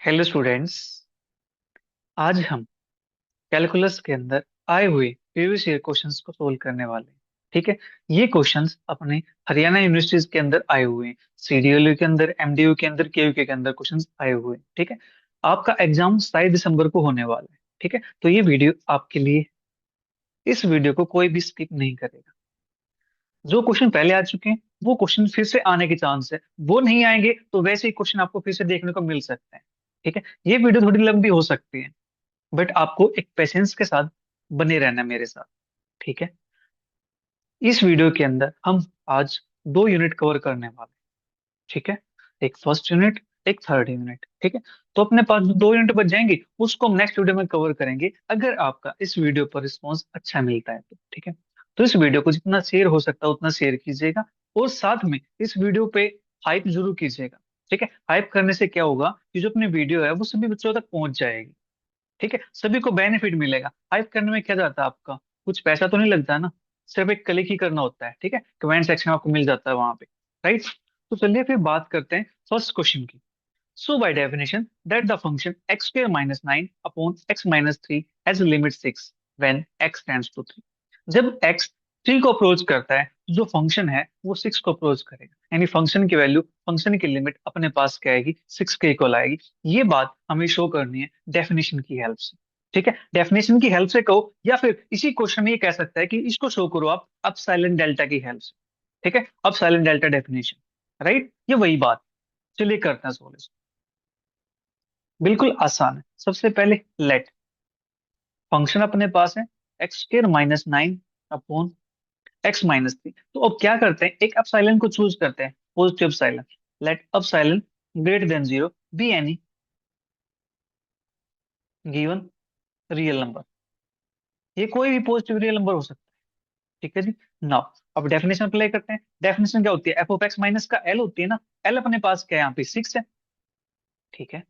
Hello students. आज हम calculus के अंदर आए हुए प्रीवियस ईयर क्वेश्चंस को सोल्व करने वाले हैं। ठीक है। ये क्वेश्चंस अपने हरियाणा यूनिवर्सिटीज के अंदर आए हुए हैं। सीडीएलयू के अंदर, एमडीयू के अंदर, केयूके के अंदर क्वेश्चंस आए हुए हैं। ठीक है। आपका एग्जाम 27 दिसंबर को होने वाला है। ठीक है। तो ये वीडियो आपके लिए, इस वीडियो को कोई भी स्किप नहीं करेगा। जो क्वेश्चन पहले आ चुके हैं वो क्वेश्चन फिर से आने के चांस है, वो नहीं आएंगे तो वैसे ही क्वेश्चन आपको फिर से देखने को मिल सकते हैं। ठीक है। ये वीडियो थोड़ी लंबी हो सकती है, बट आपको एक पेशेंस के साथ बने रहना है मेरे साथ। ठीक है। इस वीडियो के अंदर हम आज दो यूनिट कवर करने वाले हैं। ठीक है। एक फर्स्ट यूनिट, एक थर्ड यूनिट। ठीक है। तो अपने पास जो दो यूनिट बच जाएंगे उसको हम नेक्स्ट वीडियो में कवर करेंगे, अगर आपका इस वीडियो पर रिस्पॉन्स अच्छा मिलता है तो। ठीक है। तो इस वीडियो को जितना शेयर हो सकता है उतना शेयर कीजिएगा, और साथ में इस वीडियो पे हाइप जरूर कीजिएगा। ठीक है। हाइप करने से क्या होगा कि जो अपनी वीडियो है वो सभी बच्चों तक पहुंच जाएगी। ठीक है। सभी को बेनिफिट मिलेगा। हाइप करने में क्या जाता है, आपका कुछ पैसा तो नहीं लगता ना, सिर्फ एक क्लिक ही करना होता है। ठीक है। कमेंट सेक्शन में आपको मिल जाता है वहां पे। राइट। तो चलिए फिर बात करते हैं फर्स्ट क्वेश्चन की। So by definition that the function X square minus nine upon x minus three has limit six when X tends to three. जब एक्स थ्री को अप्रोच करता है तो जो फंक्शन है वो सिक्स को अप्रोच करेगा, यानी फंक्शन की वैल्यू, फंक्शन की लिमिट अपने पास क्या आएगी, सिक्स के इक्वल आएगी। ये बात हमें शो करनी है डेफिनेशन की हेल्प से। ठीक है। डेफिनेशन की हेल्प से कहो, या फिर इसी क्वेश्चन में ये कह सकता है कि इसको शो करो आप अब साइलेंट डेल्टा की हेल्प से। ठीक है। अब साइलेंट डेल्टा डेफिनेशन, राइट, ये वही बात। चलिए करते हैं सोल्व। बिल्कुल आसान है। सबसे पहले लेट फंक्शन अपने पास है x square minus nine upon x minus three. तो अब क्या करते हैं, एक अपसाइलन को चूज करते हैं, positive epsilon. Let epsilon greater than zero be any given real number. ये कोई भी पॉजिटिव रियल नंबर हो सकता है। ठीक है जी। नाउ अब डेफिनेशन अप्लाई करते हैं। डेफिनेशन क्या होती है, एफ ऑफ एक्स माइनस का एल होती है ना। एल अपने पास क्या है, यहाँ पे सिक्स है। ठीक है।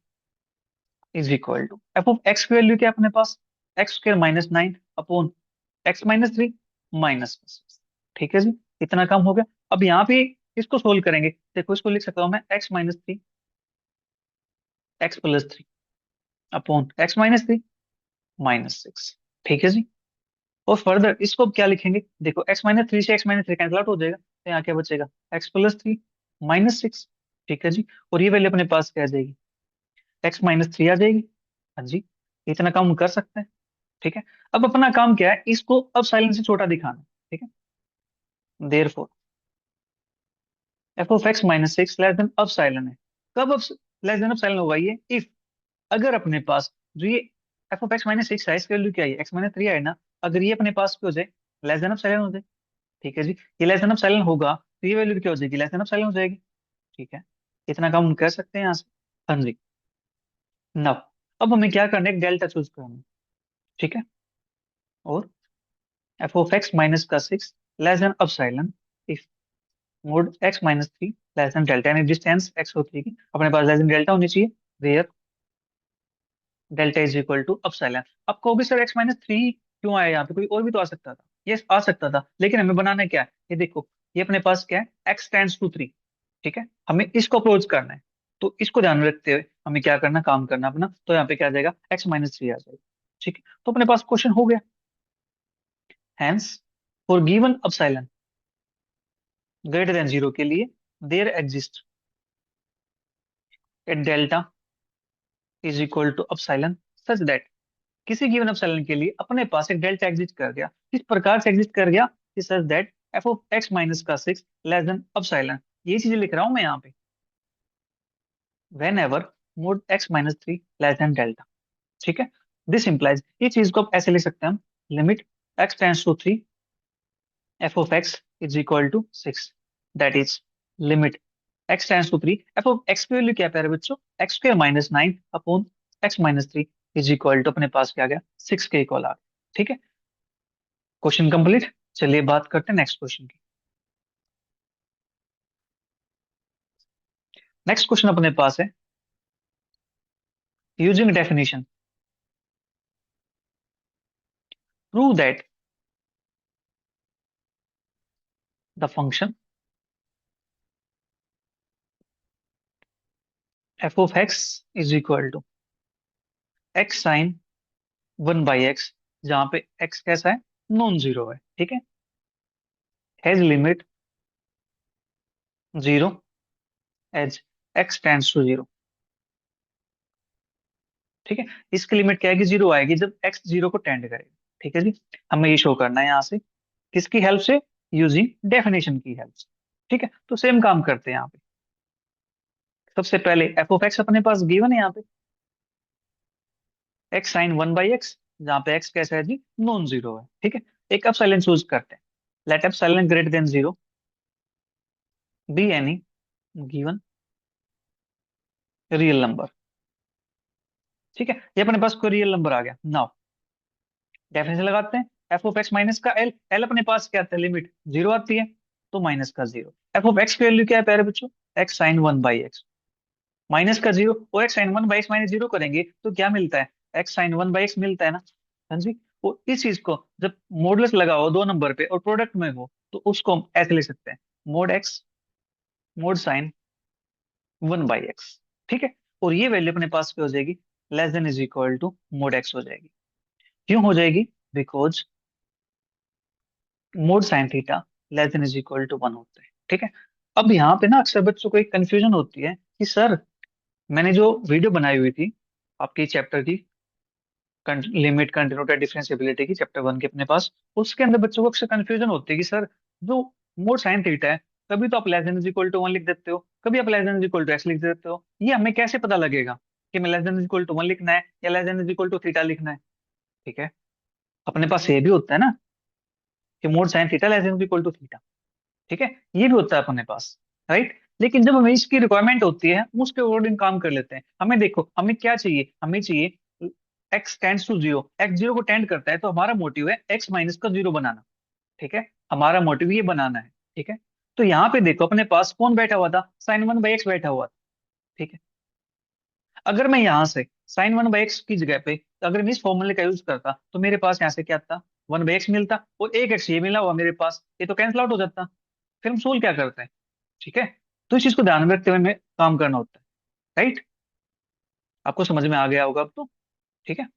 Is equal to F of x की वैल्यू क्या है अपने पास, X square minus nine upon x minus three minus six. ठीक है जी। इतना कम हो गया। अब यहाँ पे इसको सोल्व करेंगे। देखो इसको लिख सकता हूँ मैं x minus three x plus three upon x minus three minus six. ठीक है जी। और फर्दर इसको अब क्या लिखेंगे, देखो एक्स माइनस थ्री से x minus three cancel out हो जाएगा, तो यहाँ क्या बचेगा, x plus three minus six. ठीक है जी। और ये वैल्यू अपने पास क्या आ जाएगी, एक्स माइनस थ्री आ जाएगी। हाँ जी। इतना काम कर सकते हैं। ठीक है। अब अपना काम क्या है, इसको अब साइलेंस से छोटा दिखाना। ठीक है। Therefore F of x minus six less than अब साइलन है। कब अब लेस देन अब साइलन होगा ये, इफ, अगर अपने पास जो ये F of x minus six है इसकी वैल्यू क्या है, एक्स माइनस थ्री है ना, अगर ये अपने पास क्या हो जाए, लेस देन अब साइलन हो जाए। ठीक है जी। ये लेस देन अब साइलन होगा तो ये वैल्यू क्या हो जाएगी, लेस देन अब साइलन हो जाएगी। ठीक है। इतना काम हम कर सकते हैं यहाँ से। हाँ जी। नाउ अब हमें क्या करना है, डेल्टा चूज करना है। ठीक है। और एफ ऑफ एक्स माइनस का सिक्स लेस देन अब epsilon if mod x minus three less than delta, यानी डिस्टेंस एक्स और थ्री की अपने पास लेस देन डेल्टा होनी चाहिए। Where delta is equal to epsilon. अब कहोगे सर एक्स माइनस थ्री क्यों आया, यहाँ पे कोई और भी तो आ सकता था। ये आ सकता था, लेकिन हमें बनाना क्या है, ये देखो, ये अपने पास क्या है, एक्स टेंड्स टू थ्री। ठीक है। हमें इसको अप्रोच करना है, तो इसको ध्यान में रखते हुए हमें क्या करना, काम करना अपना। तो यहाँ पे क्या आ जाएगा, एक्स माइनस थ्री आ जाएगा। ठीक है। तो अपने पास क्वेश्चन हो गया। Hence for given epsilon greater than zero के लिए there exist a delta is equal to epsilon such that, किसी गिवन एप्सिलॉन के लिए अपने पास एक डेल्टा एग्जिस्ट कर गया, किस प्रकार से एग्जिस्ट कर गया, कि सच that f of x minus का सिक्स लेस देन एप्सिलॉन। ये चीजें लिख रहा हूं मैं यहाँ पे, when ever mod x minus three less than delta. ठीक है। दिस इंप्लाइज, ये चीज को आप ऐसे लिख सकते हैं हम, limit x tends to three f of x is equal to six, that is limit x tends to three f of x की वैल्यू क्या है प्यारे बच्चों, x square minus nine upon x minus three is equal to अपने पास क्या आ गया, सिक्स के इक्वल आ गया। ठीक है। Question complete. चलिए बात करते हैं नेक्स्ट क्वेश्चन की। नेक्स्ट क्वेश्चन अपने पास है, using definition prove that the function f of x is equal to x sine 1/x, जहां पे x कैसा है, नॉन जीरो है, ठीक है, has limit zero as x tends to zero, ठीक है। इसकी लिमिट क्या है कि जीरो आएगी जब x जीरो को टेंड करेगा, ठीक है जी। हमें ये शो करना है यहाँ से, किसकी हेल्प से, यूजिंग डेफिनेशन की हेल्प से, ठीक है। तो सेम काम करते हैं यहाँ पे। सबसे पहले एफ ऑफ एक्स अपने पास गिवन है यहाँ पे, एक्स साइन 1/x, जहाँ पे x कैसा है जी, नॉन जीरो है, ठीक है। एक एप्सिलॉन चूज करते हैं, let epsilon greater than zero be any given real number, ठीक है। ये अपने पास कोई रियल नंबर आ गया। नाउ डेफिनेशन लगाते हैं, एफ ऑफ एक्स माइनस का एल, एल अपने पास क्या आता है, लिमिट जीरो आती है, तो माइनस का जीरो। एफ ऑफ एक्स की वैल्यू क्या है प्यारे बच्चों, एक्स साइन 1/x, माइनस का जीरो, और x sine 1/x minus zero करेंगे तो क्या मिलता है, एक्स साइन 1/x मिलता है ना। हाँ जी। वो इस चीज को जब मॉडुलस लगा हो दो नंबर पे और प्रोडक्ट में हो तो उसको हम ऐसे लिख सकते हैं, mode x mod sine 1/x, ठीक है। और ये वैल्यू अपने पास क्या हो जाएगी, less than is equal to mod x हो जाएगी। क्यों हो जाएगी, because mod sine theta less than is equal to 1 होता है, ठीक है। अब यहाँ पे ना अक्सर बच्चों को एक कंफ्यूजन होती है कि सर, मैंने जो वीडियो बनाई हुई थी आपकी चैप्टर की, लिमिट कंटिन्यूटी डिफरेंशिएबिलिटी की, चैप्टर 1 के अपने पास, उसके अंदर बच्चों को अक्सर कंफ्यूजन होती है कि सर, जो मोड साइन थीटा है, कभी तो आप less than is equal to 1 लिख देते हो, कभी आप less than is equal to x लिख देते हो, ये हमें कैसे पता लगेगा कि मैं less than is equal to 1 लिखना है या less than is equal to theta लिखना है, ठीक है। अपने पास ये भी होता है ना कि mod sine theta less than is equal to theta, ठीक है, ये भी होता है अपने पास, राइट। लेकिन जब हमें इसकी रिक्वायरमेंट होती है हम उसके अकॉर्डिंग काम कर लेते हैं। हमें देखो, हमें क्या चाहिए, हमें चाहिए x tends to zero, x zero को टेंड करता है, तो हमारा मोटिव है एक्स माइनस का जीरो बनाना, ठीक है। हमारा मोटिव ये बनाना है, ठीक है। तो यहाँ पे देखो अपने पास कौन बैठा हुआ था, साइन 1/x बैठा हुआ था, ठीक है। अगर मैं यहाँ से साइन 1/x की जगह पे अगर मैं इस फॉर्मूले का यूज करता तो मेरे पास यहाँ से क्या था, 1/x मिलता, और एक एक्स ये मिला हुआ मेरे पास, ये तो कैंसिल आउट हो जाता। फिर हम सोल्व क्या करते हैं, ठीक है। तो इस चीज को ध्यान में रखते हुए हमें काम करना होता है, राइट। आपको समझ में आ गया होगा अब तो, ठीक है।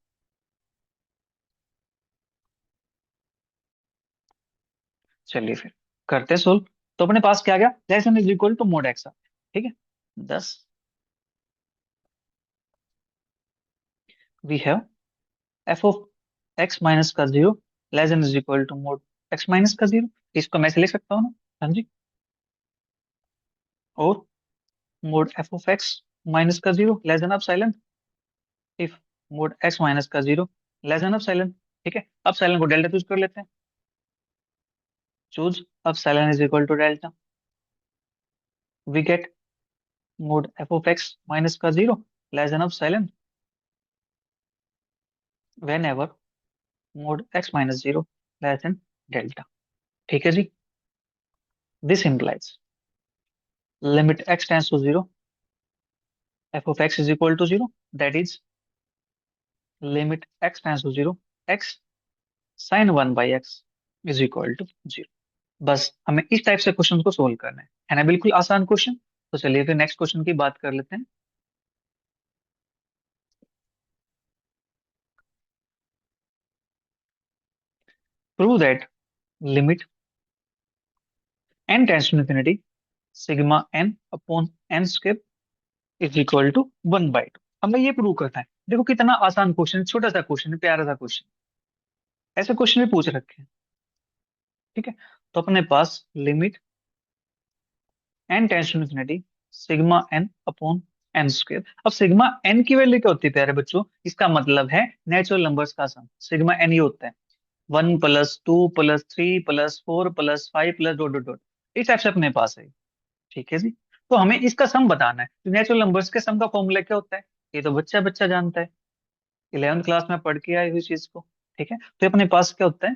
चलिए फिर करते हैं सोल्व। तो अपने पास क्या आ गया, less is equal to mod X, ठीक है। 10 we have F of x minus का zero less is equal to mod x minus का जीरो, इसको मैं ऐसे लिख सकता हूँ ना, हाँ जी। और mod F of x minus का zero less than epsilon, if mod x minus का जीरो लेस देन एप्सिलॉन, ठीक है। अब साइलन को डेल्टा चूज कर लेते हैं, चूज अब epsilon is equal to delta, we get mod F of x minus का zero less than epsilon whenever mod x minus zero less than delta, ठीक है जी। This implies limit x tends to zero F of x is equal to zero, that is limit x tends to zero X sine 1/x is equal to zero. बस हमें इस type से question को solve करना है ना, बिल्कुल आसान क्वेश्चन। तो चलिए फिर नेक्स्ट क्वेश्चन की बात कर लेते हैं। Prove that limit n tends to infinity sigma n upon n square is equal to 1/2। हमें ये प्रूव करना है। देखो कितना आसान क्वेश्चन, छोटा सा क्वेश्चन है, प्यारा सा क्वेश्चन, ऐसे क्वेश्चन भी पूछ रखे हैं, ठीक है। तो अपने पास limit n tends to infinity sigma n upon n square. अब सिग्मा n की वैल्यू क्या होती है प्यारे बच्चों, इसका मतलब है नेचुरल नंबर्स का सम, सिग्मा n ये होता है 1 + 2 + 3 + 4 + 5 प्लस डॉट डॉट डॉट, इस टाइप से अपने पास है, ठीक है जी। तो हमें इसका सम बताना है, तो नेचुरल नंबर्स के सम का फॉर्मूला क्या होता है, ये तो बच्चा बच्चा जानता है, 11th क्लास में पढ़ के आए हुई चीज को, ठीक है। तो अपने पास क्या होता है,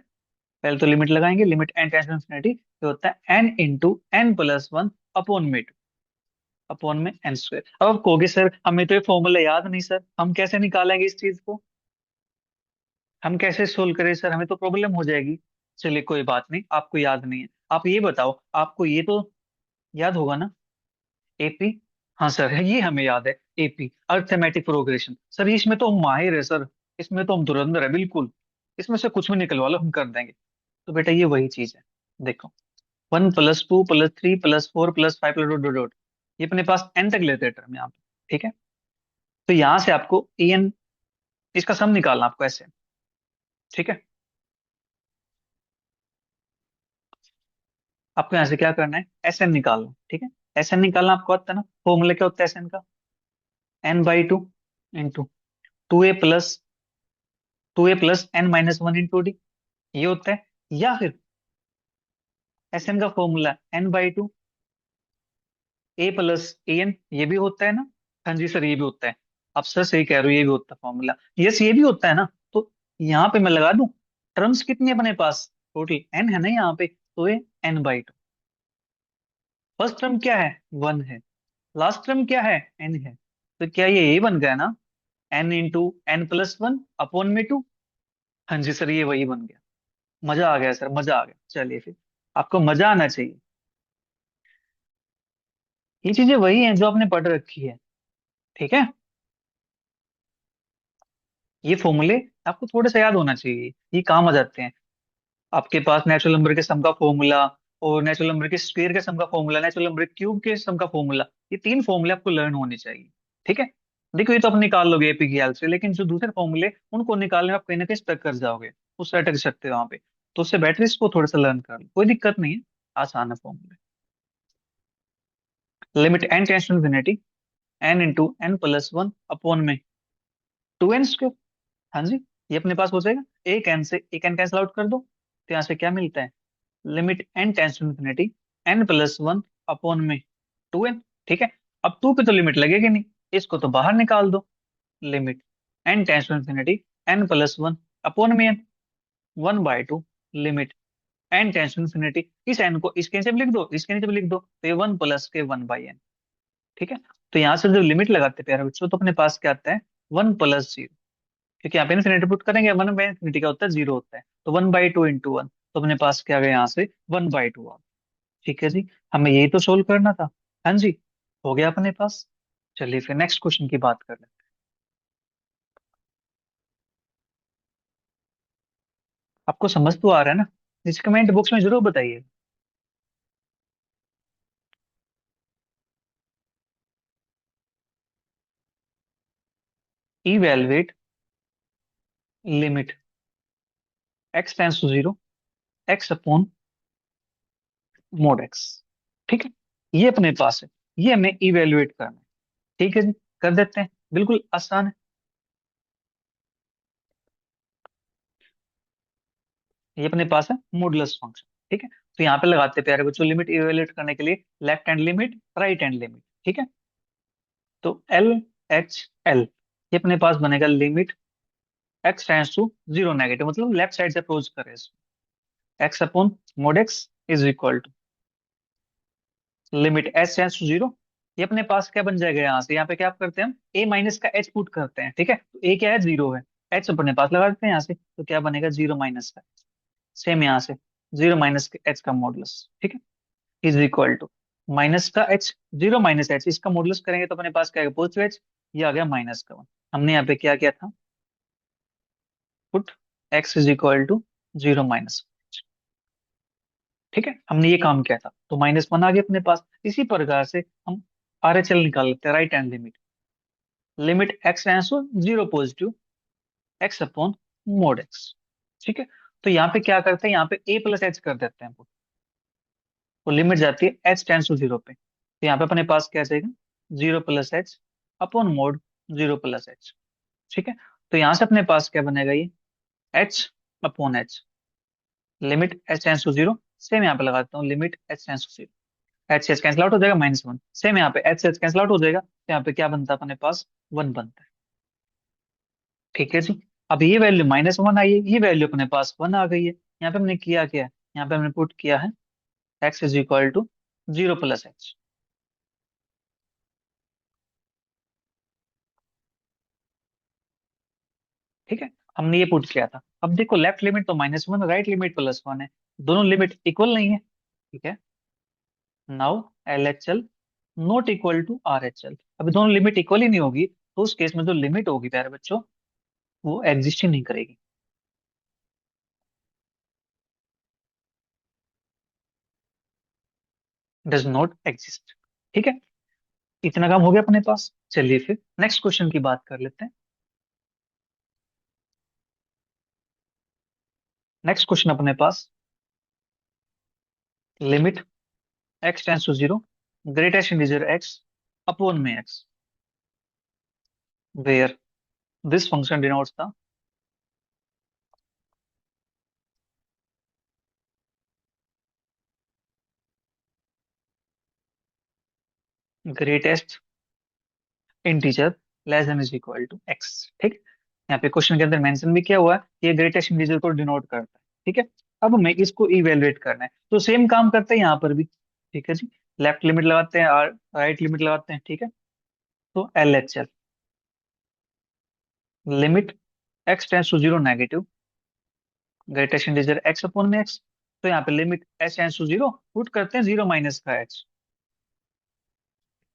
पहले तो लिमिट लगाएंगे, limit n tends to infinity तो होता है n × n+1 अपॉन में 2 अपॉन में n स्क्वायर। अब आप कहोगे सर हमें तो ये फॉर्मूला याद नहीं, सर हम कैसे निकालेंगे इस चीज को, हम कैसे सोल्व करें सर, हमें तो प्रॉब्लम हो जाएगी। चलिए कोई बात नहीं, आपको याद नहीं है, आप ये बताओ, आपको ये तो याद होगा ना, एपी, हाँ सर ये हमें याद है, एपी, अर्थमेटिक प्रोग्रेशन। सर इसमें तो हम माहिर है सर, इसमें तो हम धुरंधर है बिल्कुल, इसमें से कुछ भी निकलवा लो हम कर देंगे। तो बेटा ये वही चीज है, देखो 1 + 2 + 3 + 4 + 5 डॉट डॉट डॉट, ये अपने पास एन तक लेते हैं टर्म यहाँ पे, ठीक है। तो यहाँ से आपको ए एन, इसका सम निकालना आपको ऐसे, ठीक है। आपको यहाँ से क्या करना है, एस एन निकालना, ठीक है। एस एन निकालना आपको आता है ना, फॉर्मूला क्या होता है एस एन का, n/2 into 2a + n - 1 × d, ये होता है। या फिर एस एन का फॉर्मूला n/2 a + an, ये भी होता है ना। हाँ जी सर ये भी होता है, आप सर सही कह रहे हो, ये भी होता है फॉर्मूला, यस ये भी होता है ना। तो यहाँ पे मैं लगा दूं, टर्म्स कितनी है अपने पास, टोटल n है ना यहाँ पे, तो ये n/2। फर्स्ट टर्म क्या है, 1 है, लास्ट टर्म क्या है, n है। तो क्या ये यही बन गया ना, n × n + 1 अपॉन में 2। हाँ जी सर ये वही बन गया। मजा आ गया सर, मजा आ गया, चलिए फिर, आपको मजा आना चाहिए। ये चीजें वही हैं जो आपने पढ़ रखी है, ठीक है। ये फॉर्मूले आपको थोड़े से याद होना चाहिए, ये काम आ जाते हैं। आपके पास नेचुरल नंबर के सम का फॉर्मूला, और नेचुरल नंबर के स्क्वायर के सम का फॉर्मूला, नेचुरल नंबर के क्यूब के सम का फॉर्मूला, ये तीन फॉर्मूले आपको लर्न होने चाहिए, ठीक है। देखो ये तो आप निकाल लोगे एपी की हेल्प से, लेकिन जो दूसरे फॉर्मूले उनको निकालने में आप कहीं ना कहीं स्टक कर जाओगे, उससे अटक सकते हो वहां पे। तो उससे बेटर इसको थोड़ा सा लर्न कर लो, कोई दिक्कत नहीं है, आसान है फॉर्मूले। Limit n tends to infinity n × n + 1 upon में 2n²। हाँ जी, ये अपने पास हो जाएगा, एक एन से एक एन कैंसिल आउट कर दो, तो यहाँ से क्या मिलता है, limit n tends to infinity n + 1 upon में 2n, ठीक है। अब टू पे तो लिमिट लगेगी नहीं, इसको तो बाहर निकाल दो, limit n tends to infinity n + 1 upon में n, 1/2 limit n tends to infinity, इस n को इसके नीचे भी लिख दो, इसके नीचे भी लिख दो, तो ये 1 + 1/n, ठीक है। तो यहाँ से जब लिमिट लगाते हैं प्यारे बच्चों, तो अपने पास क्या आता है, 1 + 0, क्योंकि यहाँ पे इन्फिनिटी पुट करेंगे, 1/∞ का होता है 0 होता है, तो 1/2 × 1, तो अपने पास क्या आ गया यहाँ से 1/2 आ गया। ठीक है जी, हमें यही तो सोल्व करना था। हाँ जी, हो गया अपने पास। चलिए फिर नेक्स्ट क्वेश्चन की बात कर लेते हैं। आपको समझ तो आ रहा है ना, इस कमेंट बॉक्स में जरूर बताइए। Evaluate limit x tends to 0 x upon mod x, ठीक है। ये अपने पास है, ये हमें इवेलुएट करना है, ठीक है जी, कर देते हैं, बिल्कुल आसान है। ये अपने पास है मॉडुलस फंक्शन, ठीक है। तो यहाँ पे लगाते हैं प्यारे बच्चों, लिमिट इवेलुएट करने के लिए left hand limit, right hand limit, ठीक है। तो LHL, ये अपने पास बनेगा limit x tends to 0 negative, मतलब लेफ्ट साइड से अप्रोच करे, x upon mod x is equal to limit h tends to 0। ये अपने पास क्या बन जाएगा, यहाँ से यहाँ पे क्या करते हैं हम, a- का h पुट करते हैं, ठीक है। तो a क्या है, 0 है, h अपने पास लगा देते हैं यहाँ से, तो क्या बनेगा 0 - का, सेम यहाँ से 0 - h का मॉडुलस, ठीक है, इज इक्वल टू -का h, 0 - h, इसका मॉडुलस करेंगे तो अपने पास क्या आएगा, पॉजिटिव h, ये आ गया -1। हमने यहाँ पे क्या किया था, put x is equal to 0 - ठीक है, हमने ये काम किया था, तो -1 आ गया अपने पास। इसी प्रकार से हम RHL निकाल लेते हैं, right hand limit, limit x tends to 0 positive x upon mod x, ठीक है। तो यहाँ पे क्या करते हैं, यहाँ पे a + h कर देते हैं, वो लिमिट जाती है h टेंस टू 0 पे, तो यहाँ पे अपने पास क्या जाएगा, 0 + h अपॉन मोड 0 + h, ठीक है। तो यहाँ से अपने पास क्या बनेगा, ये h upon h, limit h tends to 0, same यहाँ पे लगा देता हूँ, limit h tends to 0, h h cancel out हो जाएगा, -1, सेम यहाँ पे एच एच कैंसिल आउट हो जाएगा, तो यहाँ पे क्या बनता है अपने पास, 1 बनता है, ठीक है जी। अब ये वैल्यू -1 आई है, ये वैल्यू अपने पास 1 आ गई है, यहाँ पे हमने किया क्या है, यहाँ पे हमने पुट किया है x is equal to 0 + h, ठीक है। हमने ये पुट किया था, अब देखो लेफ्ट लिमिट तो -1, राइट लिमिट +1 है, दोनों लिमिट इक्वल नहीं है, ठीक है। Now LHL not equal to R H L. अभी दोनों लिमिट इक्वल ही नहीं होगी, तो उस केस में जो लिमिट होगी प्यारे बच्चों, वो एग्जिस्ट ही नहीं करेगी। Does not exist. ठीक है, इतना काम हो गया अपने पास। चलिए फिर नेक्स्ट क्वेश्चन की बात कर लेते हैं। नेक्स्ट क्वेश्चन अपने पास, limit x tends to zero, greatest integer x upon में x, where this function denotes the greatest integer less than is equal to x. ठीक, यहाँ पे क्वेश्चन के अंदर मेंशन भी किया हुआ है कि ये ग्रेटेस्ट इंटीजर को डिनोट करता है। ठीक है, अब हमें इसको इवेलुएट करना है, तो सेम काम करते हैं यहाँ पर भी। ठीक है जी, लेफ्ट लिमिट लगाते हैं और राइट लिमिट लगाते हैं। ठीक है, तो L H L, limit x tends to zero negative, greatest integer x upon में एक्स। तो यहाँ पे limit h tends to zero, put करते हैं जीरो माइनस का एच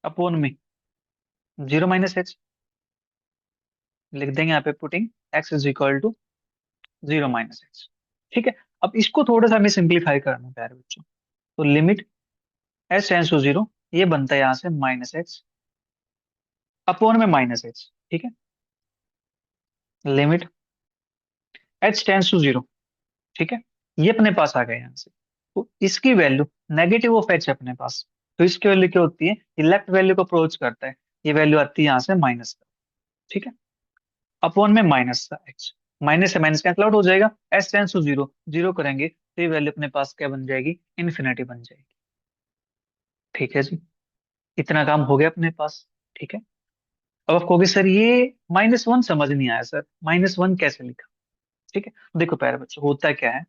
अपॉन में जीरो माइनस एच, लिख देंगे यहाँ पे putting x is equal to zero minus h. ठीक है, अब इसको थोड़ा सा हमें सिंप्लीफाई करना है प्यारे बच्चों। तो limit h tends to zero, ये बनता है यहाँ से माइनस एच अपॉन में माइनस एच। ठीक है, limit h tends to zero. ठीक है, ये अपने पास आ गया यहाँ से। तो इसकी वैल्यू नेगेटिव ऑफ एच है अपने पास, तो इसकी वैल्यू क्या होती है, ये लेफ्ट वैल्यू को अप्रोच करता है, ये वैल्यू आती है यहाँ से माइनस का। ठीक है, अपॉन में माइनस का एच, माइनस से माइनस कैंसिल आउट हो जाएगा, h tends to zero, zero करेंगे तो ये वैल्यू अपने पास क्या बन जाएगी, इन्फिनिटी बन जाएगी। ठीक है जी, इतना काम हो गया अपने पास। ठीक है, अब आप कहोगे सर ये माइनस वन समझ नहीं आया, सर माइनस वन कैसे लिखा। ठीक है, देखो प्यारे बच्चों, होता क्या है,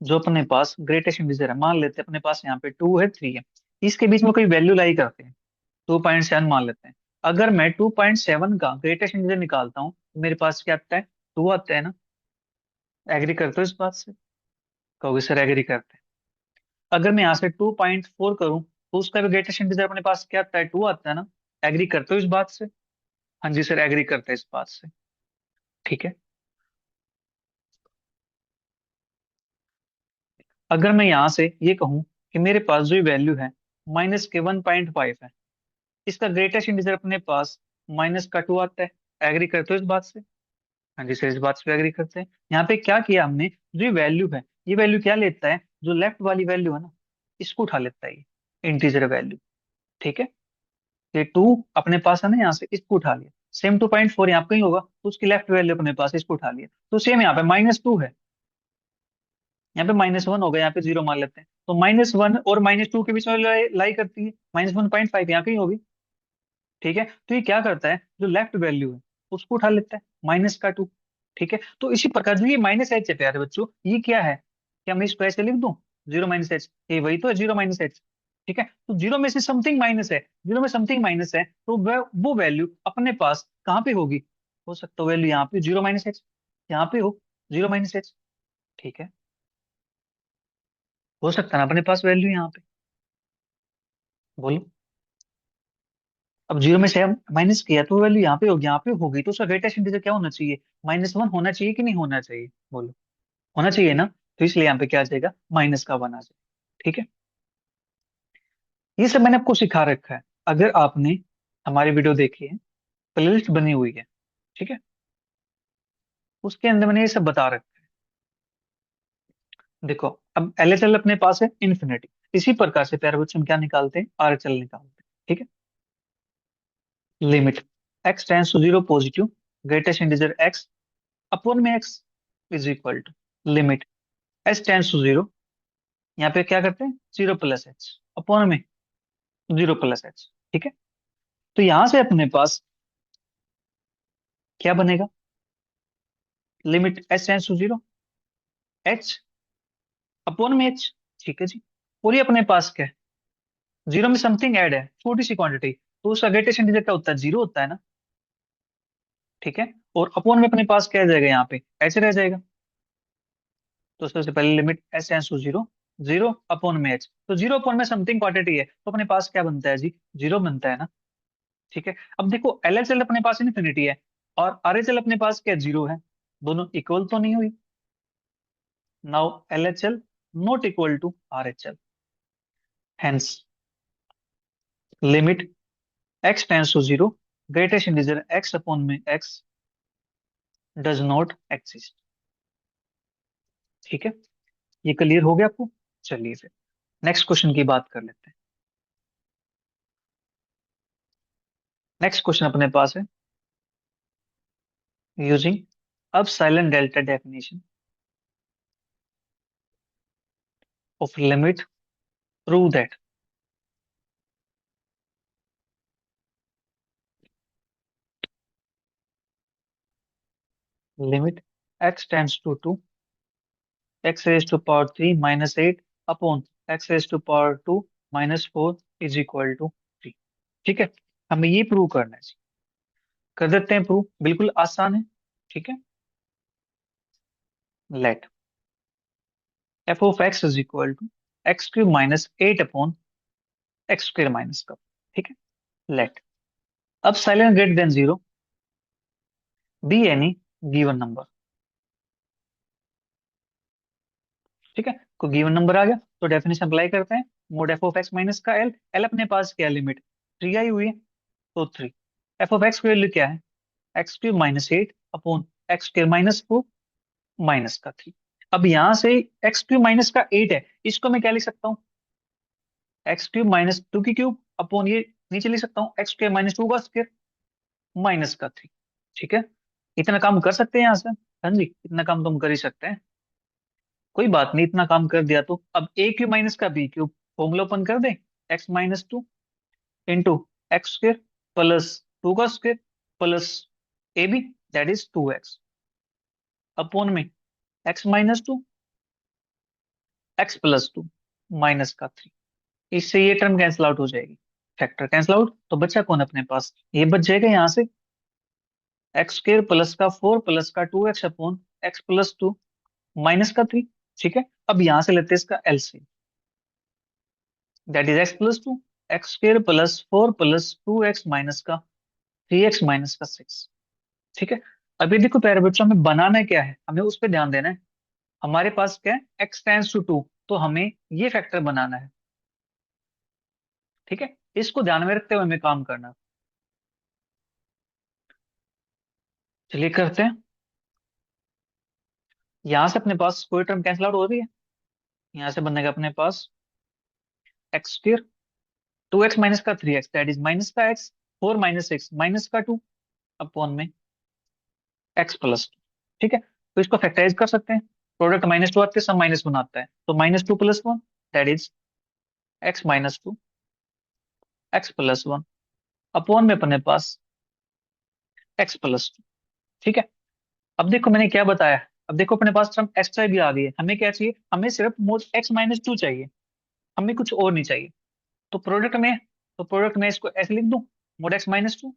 जो अपने पास ग्रेटेस्ट इंटीजर है, मान लेते हैं अपने पास यहाँ पे टू है, थ्री है, इसके बीच में कोई वैल्यू लाई करते हैं, 2.7 मान लेते हैं। अगर मैं 2.7 का ग्रेटेस्ट इंटीजर निकालता हूँ, तो मेरे पास क्या आता है, टू आता है ना। एग्री करते हो इस बात से, कहोगे सर एग्री करते हैं। अगर मैं यहाँ से 2.4 करूँ, तो उसका भी ग्रेटेस्ट इंटीजर अपने पास क्या आता है, टू आता है ना। एग्री करते हो इस बात से। हाँ जी सर, एग्री करते हैं इस बात से। ठीक है, अगर मैं यहाँ से ये कहूँ कि मेरे पास जो वैल्यू है माइनस के 1.5 है, इसका ग्रेटेस्ट इंटीजर अपने पास माइनस का टू आता है। एग्री करते हो इस बात से। हाँ जी सर, इस बात से एग्री करते हैं। यहाँ पे क्या किया हमने, जो ये वैल्यू है, ये वैल्यू क्या लेता है, जो लेफ्ट वाली वैल्यू है ना, इसको उठा लेता है, ये इंटीजर वैल्यू। ठीक है, ये टू अपने पास है ना, यहाँ से इसको उठा लिया। सेम 2.4 यहाँ पे ही होगा, तो उसकी लेफ्ट वैल्यू अपने पास, इसको उठा लिया। तो सेम यहाँ पे माइनस टू है, यहाँ पे माइनस वन होगा, यहाँ पे जीरो मान लेते हैं, तो माइनस वन और माइनस टू के बीच में लाई करती है, -1.5 यहाँ कहीं होगी। ठीक है, तो ये क्या करता है, जो लेफ्ट वैल्यू है उसको उठा लेता है, माइनस का टू। ठीक है, तो इसी प्रकार जो ये माइनस एच है प्यारे बच्चों, ये क्या है, क्या मैं इसको ऐसे लिख दूं, जीरो माइनस एच, ये वही तो है जीरो माइनस एच। ठीक है, तो जीरो में से समथिंग माइनस है, जीरो में समथिंग माइनस है, तो वह वो वैल्यू अपने पास कहाँ पे होगी, हो सकता है वैल्यू यहाँ पे जीरो माइनस एच, यहाँ पे हो जीरो माइनस एच। ठीक है, हो सकता है ना अपने पास वैल्यू यहाँ पे, बोलो। अब जीरो में से माइनस किया तो वैल्यू यहाँ पे होगी, तो उसका ग्रेटेस्ट इंटीजर क्या होना चाहिए, माइनस वन होना चाहिए कि नहीं होना चाहिए, बोलो। होना चाहिए ना, तो इसलिए यहाँ पे क्या आ जाएगा, माइनस का वन आ जाएगा। ठीक है, ये सब मैंने आपको सिखा रखा है। अगर आपने हमारी वीडियो देखी है, प्लेलिस्ट बनी हुई है, ठीक है, उसके अंदर मैंने ये सब बता रखा है। देखो, अब एल एच एल अपने पास है इन्फिनिटी, इसी प्रकार से प्यारे बच्चों हम क्या निकालते हैं, आर एच एल निकालते हैं। ठीक है, limit x tends to zero positive, greatest integer x upon में x is equal to limit h tends to zero, यहाँ पे क्या करते हैं, जीरो प्लस एच अपॉन में जीरो प्लस एच। ठीक है, तो यहां से अपने पास क्या बनेगा, limit h tends to zero, h upon में एच। ठीक है जी, और ये अपने पास क्या है, जीरो में समथिंग ऐड है, छोटी सी क्वांटिटी, तो उसका ग्रेटेस्ट इंटीजर क्या होता है, जीरो होता है ना। ठीक है, और अपॉन में अपने पास क्या आ जाएगा, यहाँ पे एच रह जाएगा। तो सबसे पहले limit h tends to zero, zero upon में एच, तो जीरो अपॉन में समथिंग क्वांटिटी है, तो अपने पास क्या बनता है जी, जीरो बनता है ना। ठीक है, अब देखो एल एच एल अपने पास इन्फिनिटी है और आर एच एल अपने पास क्या जीरो है, दोनों इक्वल तो नहीं हुई। Now L H L not equal to R H L, hence limit x tends to zero, greatest integer x upon में x डज नॉट एग्जिस्ट। ठीक है, ये क्लियर हो गया आपको। चलिए फिर नेक्स्ट क्वेश्चन की बात कर लेते हैं। नेक्स्ट क्वेश्चन अपने पास है, यूजिंग अब epsilon delta definition of limit prove that limit x tends to two x raise to power 3 minus 8 upon x raise to power 2 minus 4 is equal to 3। ठीक है, हमें ये प्रूव करना है जी। कर देते हैं प्रूव, बिल्कुल आसान है। ठीक है, let f of x is equal to x cube minus 8 upon x square minus का। ठीक है, लेट अब silent greater than zero be any given number. ठीक है, कोई गिवन नंबर आ गया तो डेफिनेशन अप्लाई करते हैं। Mode F of x minus का एल, एल अपने पास क्या लिमिट 3 आई हुई है, तो 3। एफ ऑफ एक्स की वैल्यू क्या है, x cube minus 8 upon x square minus 4 minus का 3। अब यहां से एक्स क्यूब माइनस का 8 है, इसको मैं क्या लिख सकता हूँ, एक्स क्यूब माइनस 2 की क्यूब अपॉन ये नीचे लिख सकता हूँ एक्स स्क्र माइनस 2 का स्क्र माइनस का 3। ठीक है, इतना काम कर सकते हैं यहाँ से। हाँ जी, इतना काम तुम कर ही सकते हैं। कोई बात नहीं, इतना काम कर दिया तो अब ए क्यूब माइनस का बी क्यूब फॉर्मूला ओपन कर दें, x minus 2 into x square plus 2 का square plus a b that is 2x upon में x minus 2 x plus 2 minus का 3। इससे ये टर्म कैंसिल आउट हो जाएगी, फैक्टर कैंसिल आउट, तो बचा कौन अपने पास, ये बच जाएगा यहाँ से एक्स स्क्र प्लस का 4 प्लस का 2x upon x plus 2 minus का 3। ठीक है, अब यहां से लेते हैं इसका LCM, that is x plus 2 x square plus 4 plus 2x minus का 3x माइनस का 6। ठीक है, अभी देखो प्यारे बच्चों, हमें बनाना क्या है, हमें उस पर ध्यान देना है। हमारे पास क्या है, x टेंस टू 2, तो हमें ये फैक्टर बनाना है। ठीक है, इसको ध्यान में रखते हुए हमें काम करना। चलिए करते हैं। यहां से अपने पास कोई टर्म कैंसिल आउट हो रही है, यहां से बनेगा अपने पास एक्स स्क्र 2x माइनस का 3x दैट इज माइनस का x 4 माइनस 6 माइनस का 2 अपॉन में एक्स प्लस 2। ठीक है, तो इसको फैक्टराइज कर सकते हैं, प्रोडक्ट माइनस टू आते हैं, सब माइनस वन आता है, तो minus two plus one that is x minus 2 x plus 1 upon में अपने पास एक्स प्लस 2। ठीक है, अब देखो मैंने क्या बताया, अब देखो अपने पास टर्म एक्स भी आ गई है, हमें क्या चाहिए, हमें सिर्फ मोड एक्स माइनस 2 चाहिए, हमें कुछ और नहीं चाहिए। तो प्रोडक्ट में इसको ऐसे लिख दूं, mode x minus 2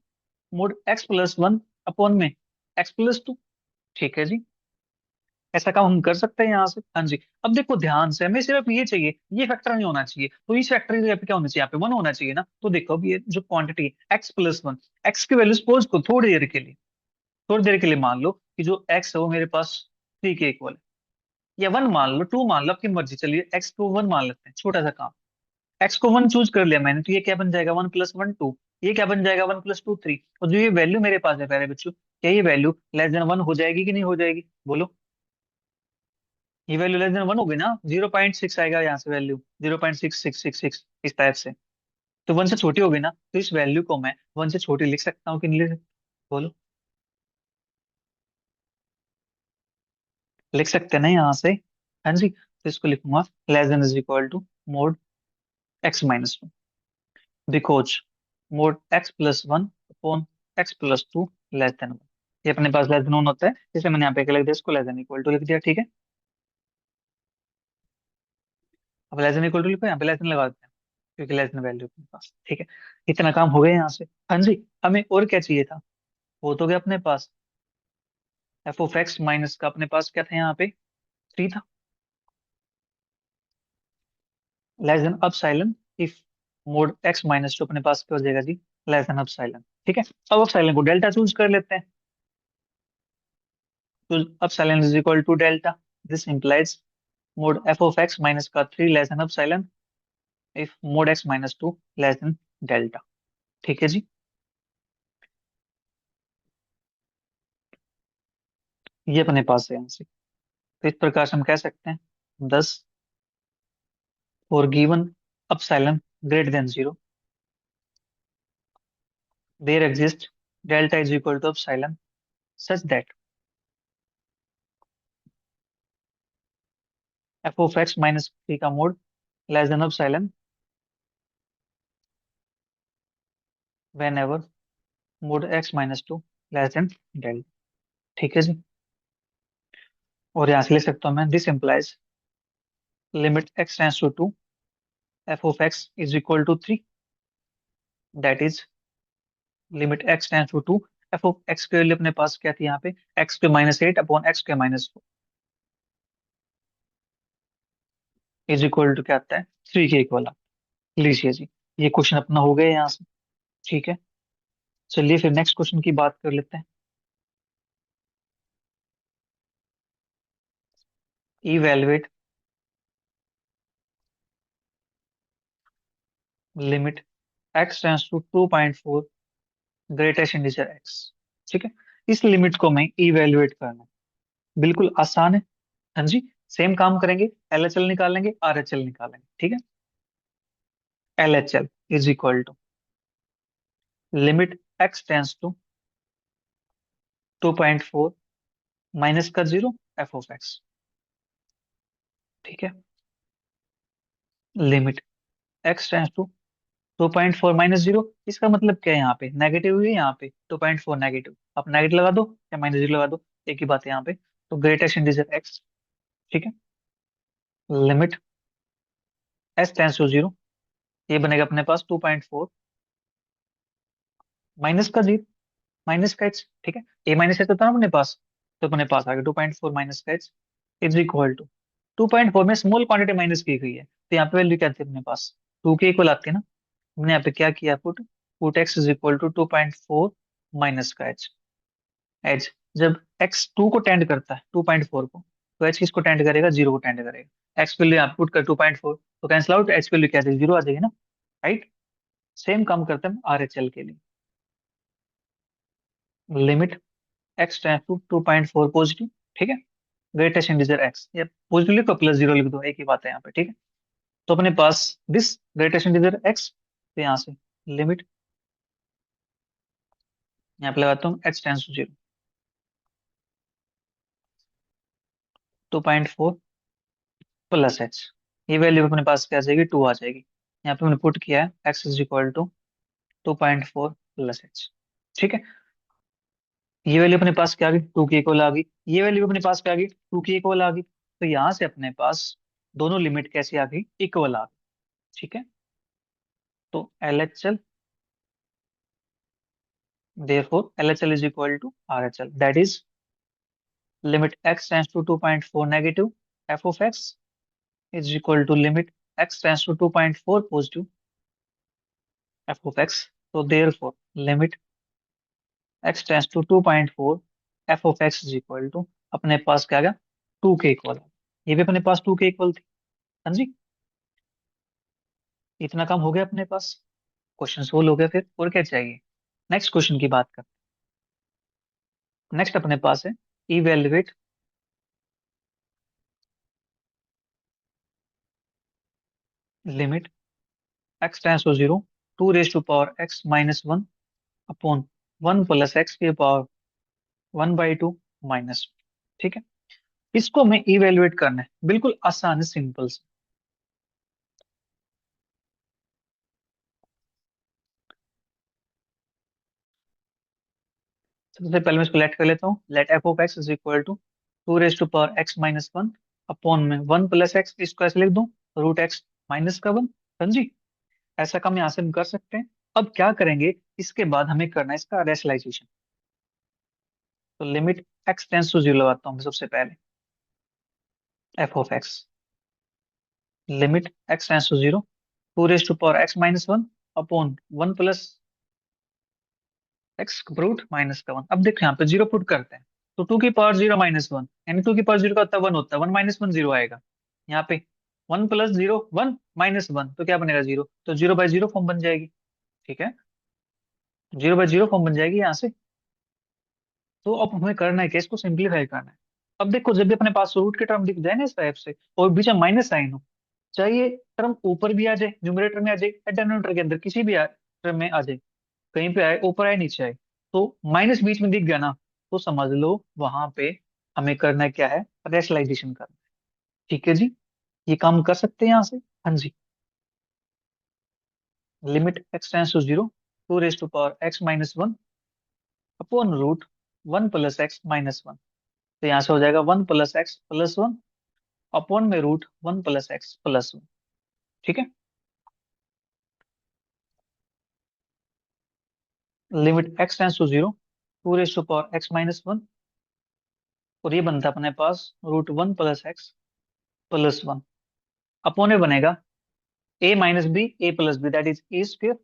mode x plus 1 upon में एक्स प्लस 2। ठीक है जी, ऐसा काम हम कर सकते हैं यहाँ से। हाँ जी, अब देखो ध्यान से, हमें सिर्फ ये चाहिए, ये फैक्टर नहीं होना चाहिए, तो इस फैक्टर की जगह पे क्या होना चाहिए, यहाँ पे वन होना चाहिए ना। तो देखो अब ये जो क्वांटिटी है एक्स प्लस 1, एक्स की वैल्यू सपोज को थोड़ी देर के लिए मान लो कि जो एक्स है वो मेरे पास 3 के इक्वल है, या वन मान लो, टू मान लो, आपकी मर्जी। चलिए एक्स को वन मान लेते हैं, छोटा सा काम। एक्स को वन चूज कर लिया मैंने, तो ये क्या बन जाएगा, वन प्लस वन टू। ये क्या बन जाएगा, वन प्लस टू थ्री। और जो ये वैल्यू मेरे पास है प्यारे बच्चों, क्या ये वैल्यू लेस देन वन हो जाएगी कि नहीं हो जाएगी, बोलो। ये वैल्यू लेस देन वन होगी ना, 0.6 आएगा यहाँ से वैल्यू, 0.6666 इस टाइप से। तो वन से छोटी होगी ना, तो इस वैल्यू को मैं वन से छोटी लिख सकता हूँ कि नहीं लिख सकता, बोलो। लिख सकते हैं ना यहाँ से। हाँ जी, तो इसको लिखूंगा less than is equal to mod x minus two, because mod x plus one upon x plus two less than one. ये अपने पास लेस देन वन होता है, जैसे मैंने यहाँ पे क्या लिख दिया, इसको लेस देन इक्वल टू लिख दिया। ठीक है, अब लेस देन इक्वल टू लिखो, यहाँ पे लेस देन लगा देते हैं, क्योंकि लेस देन वैल्यू अपने पास। ठीक है, इतना काम हो गया यहाँ से। हाँ जी, हमें और क्या चाहिए था, वो तो गया अपने पास एफ ऑफ एक्स माइनस का, अपने पास क्या था यहाँ पे, थ्री था। Less than epsilon if mod x minus to, अपने पास क्या हो जाएगा जी, लेस देन अपसाइलन। ठीक है, अब अपसाइलन को डेल्टा चूज कर लेते हैं। तो epsilon is equal to delta, this implies mod F of x minus का three less than epsilon if mod x minus two less than delta. ठीक है जी, ये अपने पास है आंसर। तो इस प्रकार से हम कह सकते हैं 10 for given epsilon greater than zero there exist delta is equal to epsilon such that f of x minus three का mod less than epsilon whenever mod x minus two less than delta. ठीक है जी, और यहाँ से ले सकता हूँ मैं, this implies limit x tends to two F of x is equal to three, that is limit x tends to two F of x के लिए अपने पास क्या थी यहाँ पे, एक्स के माइनस एट अपॉन एक्स के minus four is equal to क्या आता है, थ्री के इक्वल लीजिए जी। ये क्वेश्चन अपना हो गया यहाँ से। ठीक है, चलिए फिर नेक्स्ट क्वेश्चन की बात कर लेते हैं। Evaluate limit x tends to two point four greatest integer x. ठीक है, इस लिमिट को मैं इवेलुएट करना है, बिल्कुल आसान है। हाँ जी, सेम काम करेंगे, एल एच एल निकालेंगे, आर एच एल निकालेंगे। ठीक है, L H L is equal to limit x tends to two point four minus का जीरो एफ ऑफ एक्स। ठीक है, limit x tends to two point four minus zero, इसका मतलब क्या है, यहाँ पे नेगेटिव है, यहाँ पे टू पॉइंट फोर नेगेटिव, आप नेगेटिव लगा दो या माइनस जीरो लगा दो, एक ही बात है यहाँ पे। तो ग्रेटेस्ट इंटीजर एक्स। ठीक है, limit s tends to zero, ये बनेगा अपने पास टू पॉइंट फोर माइनस का जीरो माइनस का एच। ठीक है, ए माइनस एच होता है ना अपने पास, तो अपने पास आ गया टू पॉइंट फोर माइनस का h is equal to two point four में स्मॉल क्वांटिटी माइनस की गई है, तो यहाँ पे वैल्यू क्या थी अपने पास, टू के इक्वल आती है ना। हमने यहाँ पे क्या किया, put put x is equal to two point four minus का एच। एच जब एक्स टू को टेंड करता है टू पॉइंट फोर को, तो एच किसको टेंड करेगा, जीरो को टेंड करेगा। एक्स वैल्यू यहाँ पुट कर टू पॉइंट फोर, तो कैंसिल आउट, एच वैल्यू क्या आ जाएगी, जीरो आ जाएगी ना, राइट। सेम काम करते हैं आर एच एल के लिए। Limit x tends to two point four positive. ठीक है, ग्रेटेस्ट इंटीजर एक्स, या पॉजिटिव लिखो प्लस जीरो लिख दो, एक ही बात है यहाँ पे। ठीक है, तो अपने पास दिस ग्रेटेस्ट इंटीजर एक्स, तो यहाँ से लिमिट, यहाँ पे लगाता हूँ x tends to zero two point four plus h, ये वैल्यू अपने पास क्या आ जाएगी, टू आ जाएगी। यहाँ पे मैंने पुट किया है x is equal to two point four plus h. ठीक है, ये वैल्यू अपने पास क्या आ गई, टू की इक्वल आ गई, ये वैल्यू अपने पास क्या आ गई, टू की इक्वल आ गई, तो यहाँ से अपने पास दोनों लिमिट कैसे आ गई, इक्वल आ गई। ठीक है, तो L H L, therefore LHL is equal to RHL, that is limit x tends to 2.4 negative f of x is equal to limit x tends to 2.4 positive f of x, so therefore limit x tends to 2.4 f of x is equal to, अपने पास क्या आ गया, to के equal. ये भी अपने पास टू के इक्वल थी। हाँ जी, इतना काम हो गया अपने पास, क्वेश्चन सोल्व हो गया, फिर और क्या चाहिए। नेक्स्ट क्वेश्चन की बात करते हैं। नेक्स्ट अपने पास है evaluate limit x tends to zero two raise to power x minus one upon one plus x की power one by two minus. ठीक है, इसको हमें इवेलुएट करना है, बिल्कुल आसान है, सिंपल से। सबसे पहले मैं इसको लेट कर लेता हूँ, let f of x is equal to two raise to power x minus one upon में वन प्लस एक्स, इसको ऐसे लिख दूं, रूट एक्स माइनस का वन। समझी, ऐसा काम यहाँ से हम कर सकते हैं। अब क्या करेंगे, इसके बाद हमें करना है इसका रेशनलाइजेशन। तो limit x tends to zero लगाता हूँ मैं सबसे पहले, f of x limit x tends to zero, two raise to power x minus one upon one plus x root minus का वन। अब देखो यहाँ पे जीरो पुट करते हैं, तो टू की पावर जीरो माइनस वन, यानी टू की पावर जीरो का होता है वन, होता है वन माइनस वन जीरो आएगा। यहाँ पे one plus zero one minus one, तो क्या बनेगा जीरो, तो जीरो बाई जीरो फॉर्म बन जाएगी। ठीक है, जीरो बाई जीरो फॉर्म बन जाएगी यहाँ से। तो अब हमें करना है कि इसको सिंप्लीफाई करना है। अब देखो जब भी अपने पास रूट के टर्म दिख जाए ना इस टाइप से, और बीच में माइनस साइन हो, चाहे ये टर्म ऊपर भी आ जाए, न्यूमरेटर में आ जाए या डिनोमिनेटर के अंदर किसी भी टर्म में आ जाए, कहीं पे आए, ऊपर आए नीचे आए, तो माइनस बीच में दिख गया ना, तो समझ लो वहां पे हमें करना क्या है, रेशनलाइजेशन करना है। ठीक है जी, ये काम कर सकते हैं यहाँ से। हाँ जी, limit x tends to zero, two raise to power x minus one upon root one plus x minus one. तो यहाँ से हो जाएगा one plus x plus one upon में root one plus x plus one. ठीक है, limit x tends to zero, two raise to power x minus one, और ये बनता है अपने पास root one plus x plus one upon में बनेगा a minus b a plus b, that is a square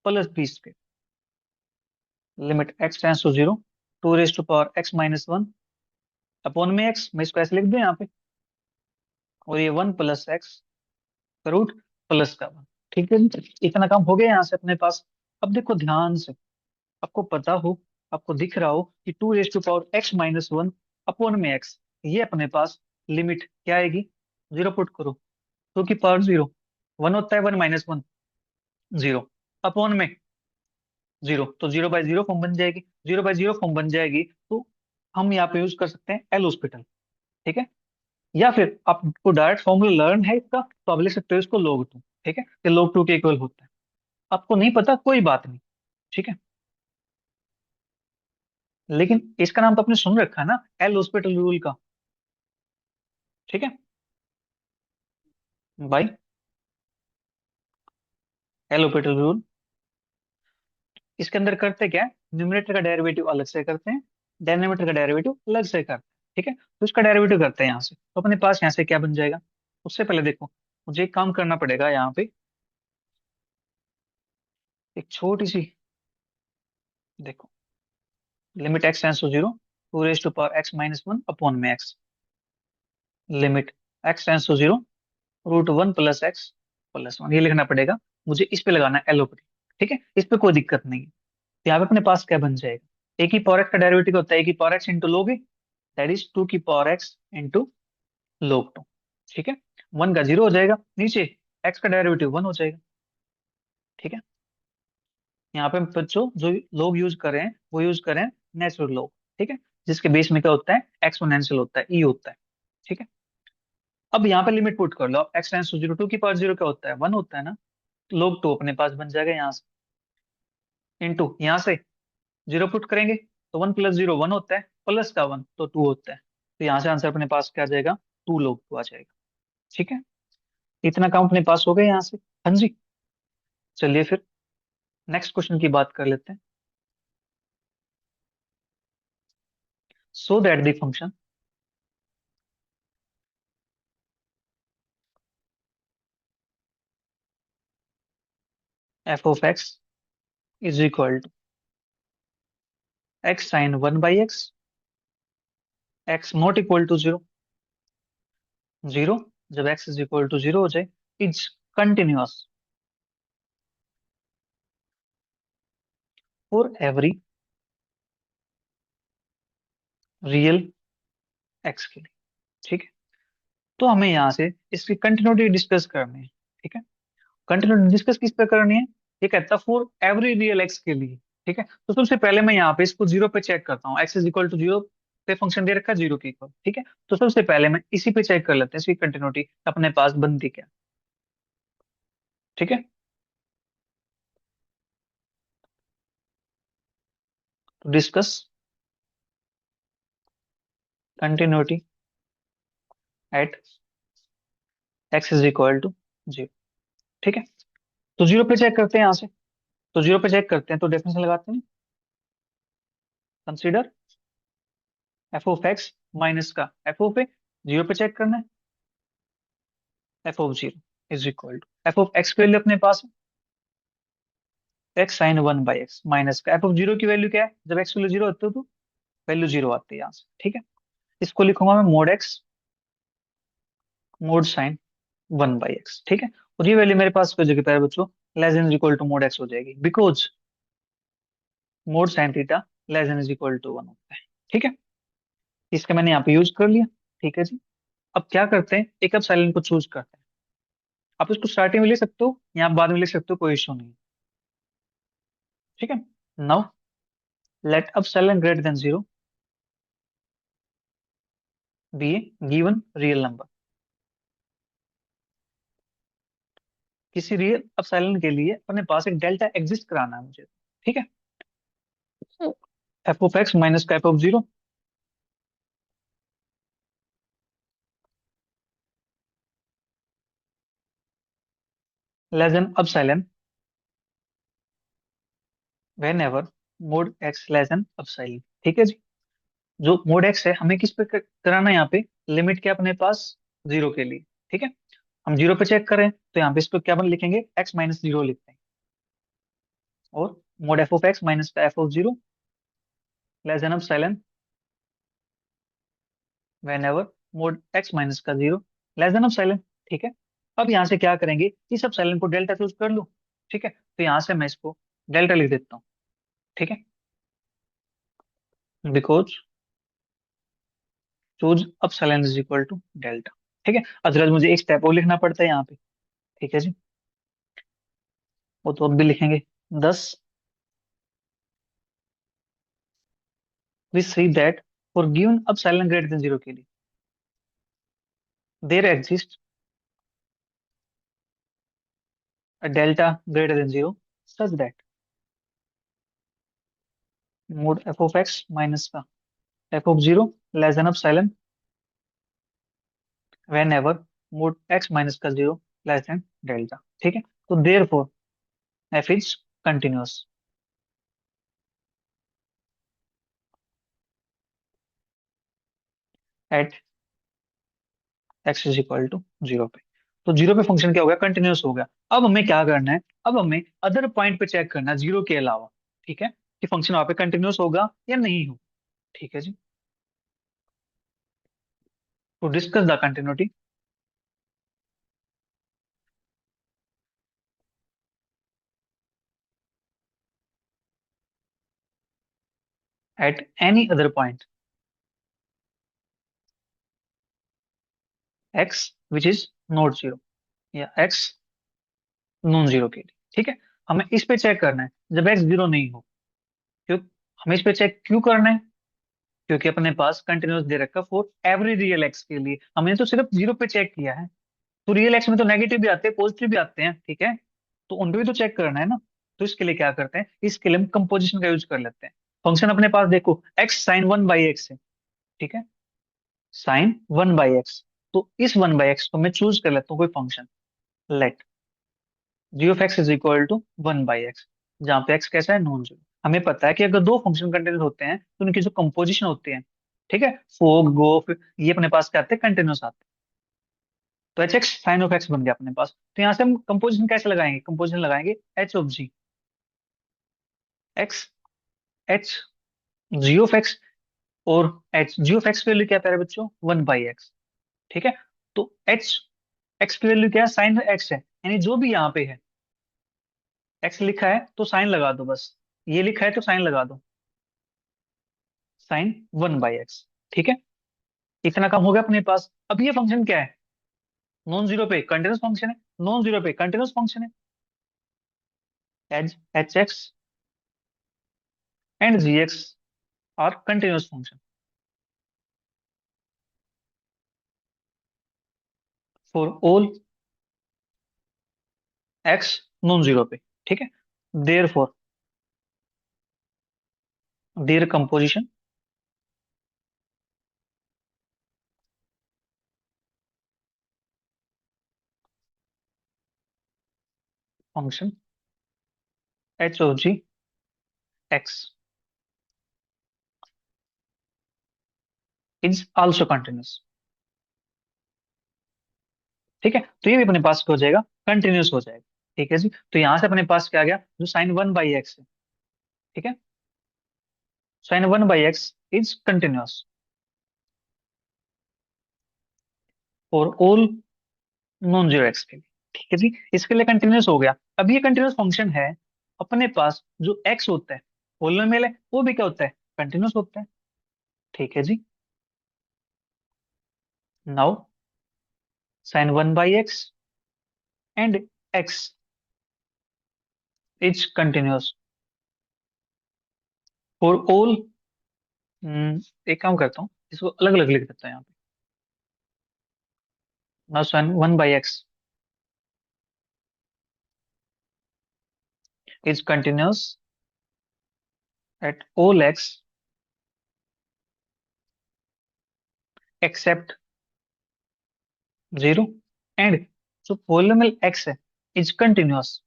plus b square. Limit x tends to zero, two raise to power x minus one upon में x, मैं इसको ऐसे लिख दूं यहाँ पे, और ये one plus x root plus का वन। ठीक है जी, इतना काम हो गया यहाँ से अपने पास। अब देखो ध्यान से, आपको पता हो, आपको दिख रहा हो कि two raise to power x minus one upon में एक्स, ये अपने पास लिमिट क्या आएगी, जीरो पुट करो, टू की पावर जीरो, वन होता है one minus one zero, upon में जीरो, तो जीरो बाई जीरो फॉर्म बन जाएगी। जीरो बाई जीरो फॉर्म बन जाएगी तो हम यहाँ पे यूज कर सकते हैं एल हॉस्पिटल। ठीक है, या फिर आपको डायरेक्ट फॉर्मूला लर्न है इसका, तो आप लिख सकते हो इसको log टू। ठीक है, कि log टू के इक्वल होता है। आपको नहीं पता कोई बात नहीं। ठीक है, लेकिन इसका नाम तो आपने सुन रखा है ना, एल हॉस्पिटल रूल का। ठीक है भाई, एल हॉस्पिटल रूल, इसके अंदर करते क्या है, न्यूमरेटर का डेरिवेटिव अलग से करते हैं, डेनोमिनेटर का डेरिवेटिव अलग से करते हैं। ठीक है, तो इसका डेरिवेटिव करते हैं यहाँ से, तो अपने पास यहाँ से क्या बन जाएगा। उससे पहले देखो, मुझे एक काम करना पड़ेगा यहाँ पे, एक छोटी सी, देखो, limit x tends to zero, two raise to power x minus one upon में x, limit x tends to zero, root one plus x plus one, ये लिखना पड़ेगा मुझे, इस पे लगाना है एलोपति। ठीक है, इस पे कोई दिक्कत नहीं है। तो यहाँ पे अपने पास क्या बन जाएगा, ए की पावर एक्स का डेरिवेटिव होता है ए की power x into log, that is two की power x into log two. ठीक है, वन का जीरो हो जाएगा, नीचे एक्स का डेरिवेटिव वन हो जाएगा। ठीक है, यहाँ पे बच्चों जो लोग यूज कर रहे हैं वो यूज कर रहे हैं नेचुरल लोग। ठीक है, जिसके बेस में क्या होता है, एक्सपोनेंशियल होता है, ई होता है। ठीक है, अब यहाँ पे लिमिट पुट कर लो, x tends to zero, two की पावर जीरो क्या होता है, वन होता है ना, लोग टू अपने पास बन जाएगा यहाँ से, इंटू यहाँ से जीरो पुट करेंगे, तो वन प्लस जीरो वन होता है, प्लस का वन तो टू होता है, तो यहाँ से आंसर अपने पास क्या आ जाएगा, टू लोग टू आ जाएगा। ठीक है, इतना काम अपने पास हो गया यहाँ से। हाँ जी, चलिए फिर नेक्स्ट क्वेश्चन की बात कर लेते हैं। So that the function f of x is equal to x sine one by x, x not equal to zero, zero, जब x is equal to zero हो जाए, is continuous for every real x के लिए। ठीक है, तो हमें यहाँ से इसकी कंटिन्यूटी डिस्कस करनी है। ठीक है, कंटिन्यूटी डिस्कस किस पे करनी है, ये कहता है फॉर एवरी रियल एक्स के लिए। ठीक है, तो सबसे पहले मैं यहाँ पे इसको जीरो पे चेक करता हूँ, x is equal to zero पे फंक्शन दे रखा है जीरो के इक्वल। ठीक है, तो सबसे पहले मैं इसी पे चेक कर लेते हैं इसकी कंटिन्यूटी अपने पास बनती क्या। ठीक है, तो discuss continuity at x is equal to zero. ठीक है, तो जीरो पे चेक करते हैं यहाँ से, तो जीरो पे चेक करते हैं तो डेफिनेशन लगाते हैं, consider f of x minus का एफ ऑफ ए, जीरो पे चेक करना है, f of zero. Is equal to F of x की वैल्यू अपने पास x sine one by x minus का एफ ऑफ जीरो की वैल्यू क्या है, जब एक्स वैल्यू जीरो होती है तो वैल्यू जीरो आती है यहाँ से, ठीक है। इसको लिखूंगा मैं mode x mod sine one by x, ठीक है। और ये वैल्यू मेरे पास हो जाएगी प्यारे बच्चों, less than equal to mod x हो जाएगी, because mod sine theta less than equal to one होता है, ठीक है। इसका मैंने यहाँ पे यूज कर लिया, ठीक है जी। अब क्या करते हैं, एक अब साइलेंट को चूज करते हैं। आप इसको स्टार्टिंग में ले सकते हो या आप बाद में ले सकते हो, कोई इशू नहीं, ठीक है। नाउ लेट अब silent greater than zero be a given real number. किसी रियल अब साइलेंट के लिए अपने पास एक डेल्टा एग्जिस्ट कराना है मुझे, ठीक है। एफ ऑफ एक्स माइनस का f of zero less than epsilon whenever mod x less than epsilon, ठीक है जी। जो मोड एक्स है हमें किस पे कराना है, यहाँ पे लिमिट क्या अपने पास जीरो के लिए, ठीक है। हम जीरो पे चेक करें तो यहाँ पे इस पे क्या बन लिखेंगे, एक्स माइनस जीरो लिखते हैं। और mod F of x minus का f of zero less than epsilon whenever mod x minus का zero less than epsilon, ठीक है। अब यहाँ से क्या करेंगे, इस सब साइलेंट को डेल्टा चूज कर लूं, ठीक है। तो यहाँ से मैं इसको डेल्टा लिख देता हूँ, ठीक है। बिकॉज चूज अब epsilon is equal to delta, ठीक है। अदरवाइज मुझे एक स्टेप और लिखना पड़ता है यहाँ पे, ठीक है जी। वो तो अब भी लिखेंगे 10। We see that for given अब साइलेंट ग्रेटर देन जीरो के लिए there exist a delta greater than zero such that mod F of x minus का f of zero less than epsilon whenever mod x minus का zero less than delta, ठीक है। तो therefore f is continuous at x is equal to zero पे। तो zero पे function क्या हो गया, कंटिन्यूअस हो गया। अब हमें क्या करना है, अब हमें अदर पॉइंट पे चेक करना है जीरो के अलावा, ठीक है, कि फंक्शन वहां पे कंटिन्यूअस होगा या नहीं हो, ठीक है जी। To discuss the continuity at any other point x which is not zero या एक्स नॉन जीरो के लिए, ठीक है। हमें इस पे चेक करना है जब एक्स जीरो नहीं हो। क्यों हमें इस पे चेक क्यों करना है, क्योंकि अपने पास कंटिन्यूअस दे रखा फॉर एवरी रियल एक्स के लिए, हमने तो सिर्फ जीरो पे चेक किया है। तो रियल एक्स में तो नेगेटिव भी आते हैं पॉजिटिव भी आते हैं, ठीक है। तो उन पे भी तो चेक करना है ना। तो इसके लिए क्या करते हैं, इसके लिए हम कंपोजिशन का यूज कर लेते हैं। फंक्शन अपने पास देखो x sine one by x है, ठीक है, साइन वन बाई एक्स। तो इस वन बाई एक्स को मैं चूज कर लेता हूँ कोई function, let g of x is equal to one by x, जहाँ पे एक्स कैसा है, नॉन जीरो। हमें पता है कि अगर दो फंक्शन कंटिन्यूस होते हैं तो उनकी जो कंपोजिशन होती है, ठीक है, फोग गोफ, ये अपने पास क्या आते हैं, कंटिन्यूस आते हैं। तो h x sine of x बन गया अपने पास। तो यहाँ से हम कंपोजिशन कैसे लगाएंगे, कंपोजिशन लगाएंगे h of g x h g of x. और एच जी ऑफ एक्स की वैल्यू क्या है प्यारे बच्चों, वन बाई एक्स, ठीक है। तो एच एक्स की वैल्यू क्या है, साइन एक्स है, यानी जो भी यहाँ पे है एक्स लिखा है तो साइन लगा दो बस, ये लिखा है तो साइन लगा दो, साइन वन बाई एक्स, ठीक है। इतना काम हो गया अपने पास। अब ये फंक्शन क्या है, नॉन जीरो पे कंटिन्यूस फंक्शन है, नॉन जीरो पे कंटिन्यूस फंक्शन है। As h x and g x are continuous function for all x non zero पे, ठीक है। Therefore there composition function h of g x is also continuous. ठीक है, तो ये भी अपने पास क्या हो जाएगा, कंटिन्यूस हो जाएगा। ठीक है जी, तो यहां से अपने पास क्या आ गया, जो साइन वन बाई एक्स है। ठीक है, sign one by x is continuous for all non zero x के लिए। ठीक है जी, इसके लिए कंटिन्यूस हो गया। अब ये कंटिन्यूस फंक्शन है, अपने पास जो एक्स होता है पोलिनोमियल है, वो भी क्या होता है, कंटिन्यूस होता है। ठीक है जी, now sine one by x and x is continuous for all. एक काम करता हूँ, इसको अलग अलग लिख देता हूँ यहाँ पे। Now sine one by x is continuous at all x except zero, and जो पोलिनोमियल एक्स है is continuous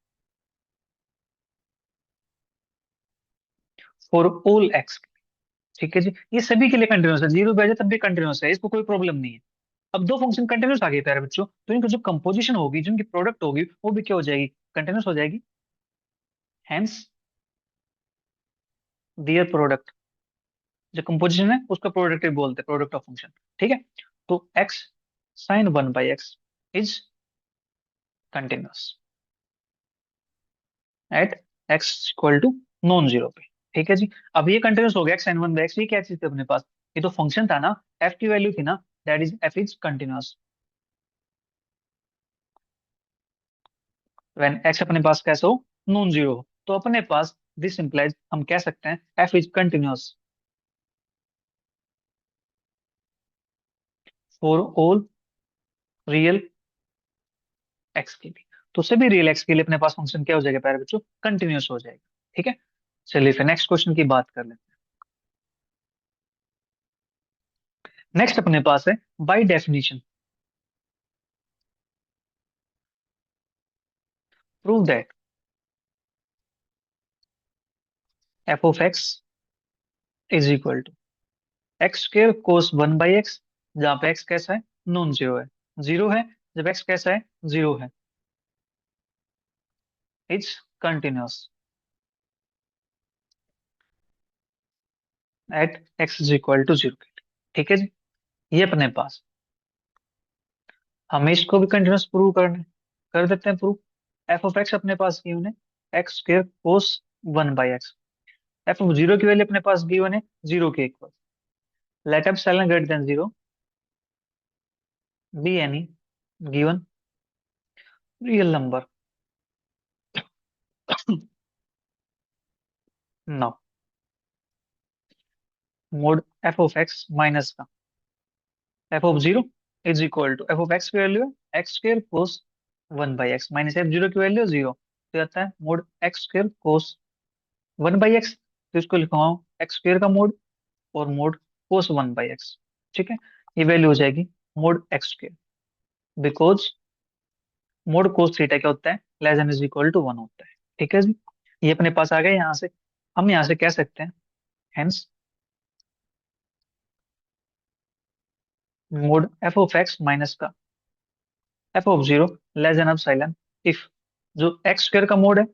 for all x. ठीक है जी, ये सभी के लिए कंटिन्यूस है, जीरो पे आ जाए तब भी कंटिन्यूस है, इसको कोई प्रॉब्लम नहीं है। अब दो फंक्शन कंटिन्यूस आ गए प्यारे बच्चों, तो इनकी जो कंपोजिशन होगी, जिनकी प्रोडक्ट होगी, वो भी क्या हो जाएगी, कंटिन्यूस हो जाएगी। हेंस दियर प्रोडक्ट, जो कंपोजिशन है उसका प्रोडक्ट ही बोलते हैं, प्रोडक्ट ऑफ फंक्शन। ठीक है, तो x sine one by x is continuous at x equal to non zero पे। ठीक है जी, अब ये कंटिन्यूस हो गया x sine one by x, ये क्या चीज थी अपने पास, ये तो फंक्शन था ना, एफ की वैल्यू थी ना, that is F is continuous when x अपने पास कैसे हो, नॉन जीरो हो। तो अपने पास दिस इंप्लाइज, हम कह सकते हैं F is continuous for all real x के लिए। तो सभी रियल एक्स के लिए अपने पास फंक्शन क्या हो जाएगा प्यारे बच्चों, कंटिन्यूस हो जाएगा। ठीक है, चलिए फिर नेक्स्ट क्वेश्चन की बात कर लेते हैं। नेक्स्ट अपने पास है by definition prove that f of x is equal to x square cos one by x, जहां पे एक्स कैसा है, नॉन जीरो है, जीरो है जब एक्स कैसा है, जीरो है, is continuous at x is equal to zero. ठीक है जी, ये अपने पास, हमें इसको भी कंटिन्यूस प्रूव करना है, कर देते हैं प्रूव। एफ ऑफ एक्स अपने पास गिवन है x square cos one by x, f of zero की वैल्यू अपने पास गिवन है जीरो के equal, let epsilon greater than zero be any given real number. Now mod F of x minus का f of zero is equal to F of x की value है x square cos one by x minus f zero की value zero, तो आता है mode x square cos one by x, तो इसको लिखा हूँ एक्स स्क्र का मोड और mod cos one by x. ठीक है, ये वैल्यू हो जाएगी mod x square, because mod cos theta क्या होता है, less than is equal to one होता है। ठीक है जी, ये अपने पास आ गया यहाँ से, हम यहाँ से कह सकते हैं hence mod F of x minus का f of zero less than epsilon if जो एक्स स्क्वायर का मोड है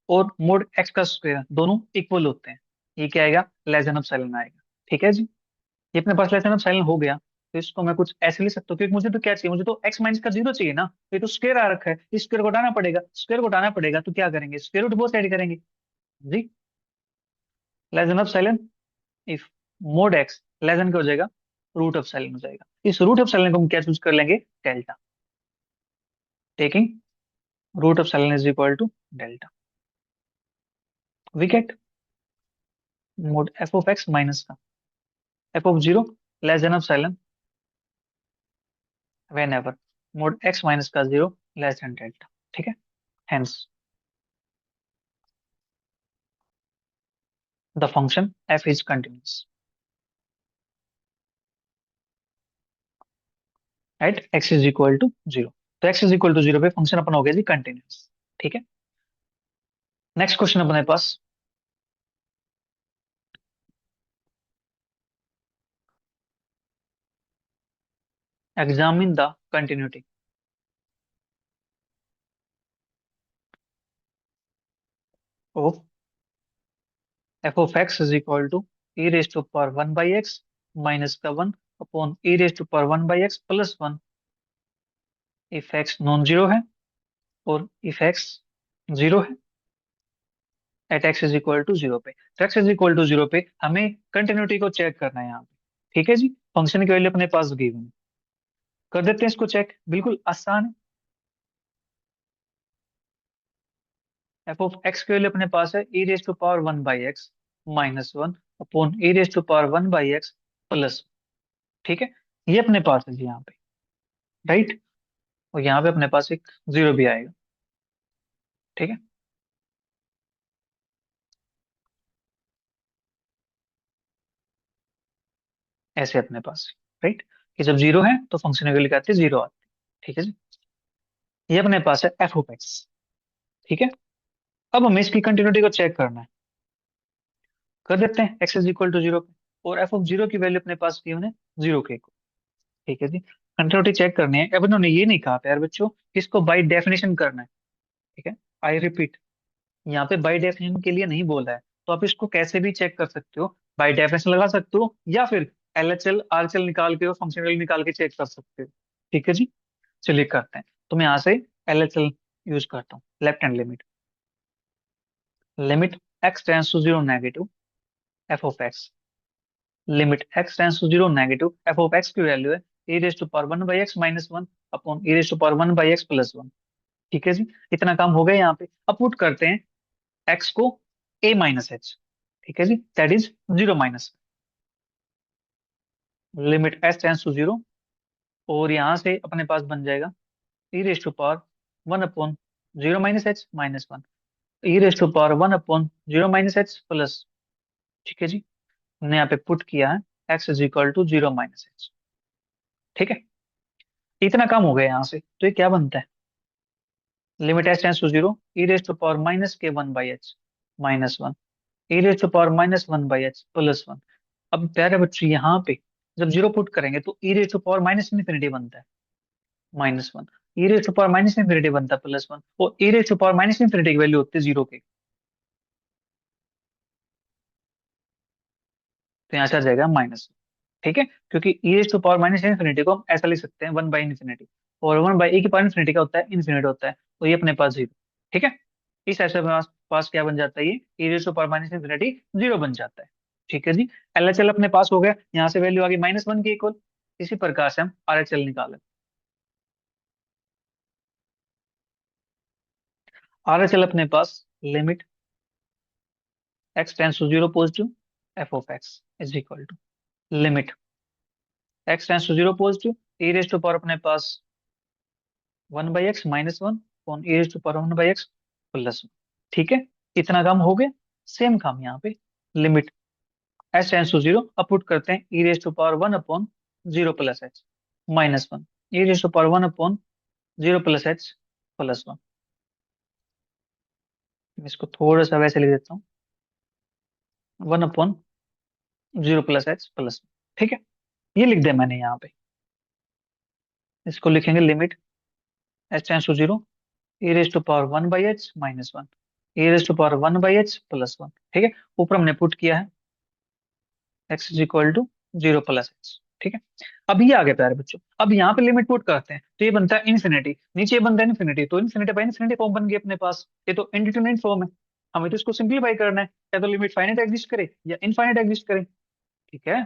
और मोड एक्स का स्क्वायर दोनों इक्वल होते हैं, ये क्या आएगा, लेस देन एप्सिलॉन आएगा। ठीक है जी, ये अपने पास लेस देन एप्सिलॉन हो गया, तो इसको मैं कुछ ऐसे लिख सकता हूँ, क्योंकि मुझे तो क्या चाहिए, मुझे तो एक्स माइनस का जीरो चाहिए ना, ये तो स्क्वायर आ रखा है, इस स्क्वायर को हटाना पड़ेगा, स्क्वायर को हटाना पड़ेगा तो क्या करेंगे, स्क्वायर रूट बोथ साइड करेंगे जी, less than epsilon if mod x less than क्या हो जाएगा, रूट एप्सिलॉन हो जाएगा। इस रूट एप्सिलॉन को हम क्या चूज कर लेंगे, delta, taking root epsilon is equal to delta, we get mod F of x minus का f of zero less than epsilon whenever mod x minus का जीरो लेस देन डेल्टा। ठीक है, hence the function f is continuous at x is equal to zero. तो x is equal to zero पे function अपन हो गया जी continuous. ठीक है, नेक्स्ट क्वेश्चन अपने पास, examine the continuity of f of x is equal to e raise to power one by x minus का one upon e raise to power one by x plus one, if x non zero है और if x zero है at x is equal to zero पे। तो x is equal to zero पे हमें continuity को check करना है यहाँ पे। ठीक है जी, फंक्शन की वैल्यू अपने पास गिवन है, कर देते हैं इसको चेक, बिल्कुल आसान है। एफ ऑफ एक्स की वैल्यू अपने पास है e raise to power one by x minus one upon e raise to power one by x plus. ठीक है, ये अपने पास है जी यहाँ पे, राइट। और यहाँ पे अपने पास एक जीरो भी आएगा। ठीक है, ऐसे अपने पास, राइट, कि जब जीरो है तो फंक्शन की वैल्यू क्या आती है, जीरो आती है। ठीक है जी, ये अपने पास है एफ ऑफ एक्स। ठीक है, अब हमें इसकी कंटिन्यूटी को चेक करना है, कर देते हैं x is equal to zero पे। और एफ ऑफ जीरो की वैल्यू अपने पास की हमने जीरो के इक्वल। ठीक है जी, कंटिन्यूटी चेक करनी है। अब इन्होंने ये नहीं कहा था यार बच्चों कि इसको बाई डेफिनेशन करना है। ठीक है, आई रिपीट, यहाँ पे बाई डेफिनेशन के लिए नहीं बोला है, तो आप इसको कैसे भी चेक कर सकते हो, बाई डेफिनेशन लगा सकते हो या फिर एलएचएल आरएचएल निकाल के और फंक्शन वैल्यू निकाल के चेक कर सकते हो। ठीक है जी, चलिए करते हैं। तो मैं यहाँ से एलएचएल यूज करता हूँ, left hand limit, limit x tends to zero negative f of x, limit x tends to zero negative f of x की वैल्यू है a raise to power one by x minus one upon a raise to power one by x plus one. ठीक है जी, इतना काम हो गया यहाँ पे। अब पुट करते हैं एक्स को ए माइनस एच। ठीक है जी, that is zero minus, limit s tends to zero, और यहाँ से अपने पास बन जाएगा e raise to power one upon zero minus h minus one, e raise to power one upon zero minus h plus. ठीक है जी, हमने यहाँ पे पुट किया है x is equal to zero minus h. ठीक है, इतना काम हो गया यहाँ से। तो ये क्या बनता है, limit h tends to zero e raise to power minus के one by h minus one, e raise to power minus one by h plus one. अब प्यारे बच्चों यहाँ पे जब जीरो पुट करेंगे तो e raise to power minus infinity बनता है minus one, e raise to power minus infinity बनता है प्लस वन, और e raise to power minus infinity की वैल्यू होती है जीरो के। तो यहाँ से आ जाएगा माइनस। ठीक है, क्योंकि e raise to power minus infinity को हम ऐसा लिख सकते हैं वन बाई इन्फिनिटी, और वन बाई ए की पावर इन्फिनिटी का होता है इन्फिनिटी होता है, तो ये अपने पास जीरो। ठीक है, इस ऐसे में पास क्या बन जाता है, ये e raise to power minus infinity zero बन जाता है। ठीक है जी, एलएचएल अपने पास हो गया, यहाँ से वैल्यू आ गई माइनस वन के इक्वल। इसी प्रकार से हम आरएचएल निकालें। आरएचएल अपने पास limit x tends to zero positive f of x is equal to limit x tends to zero positive e raise to power अपने पास one by x minus one on e raise to power one by x plus one. ठीक है, इतना काम हो गया। Same काम यहाँ पे, limit h tends to zero, अब पुट करते हैं e raise to power one upon zero plus h minus one, e raise to power one upon zero plus h plus one. मैं इसको थोड़ा सा वैसे लिख देता हूँ, one upon zero plus h plus one. ठीक है, ये लिख दिया मैंने यहाँ पे। इसको लिखेंगे limit h tends to zero a raise to power one by h minus one, a raise to power one by h plus one. ठीक है, ऊपर हमने पुट किया है x is equal to zero plus h. ठीक है, अब ये आ गया प्यारे बच्चों। अब यहाँ पे लिमिट पुट करते हैं तो ये बनता है इन्फिनिटी, नीचे ये बनता है इन्फिनिटी, तो इन्फिनिटी बाई इन्फिनिटी फॉर्म बन गई अपने पास। ये तो इंडिटरमिनेट फॉर्म है, हमें तो इसको सिंप्लीफाई करना है, या तो लिमिट फाइनाइट एग्जिस्ट करे या इनफाइनाइट एग्जिस्ट करे। ठीक है,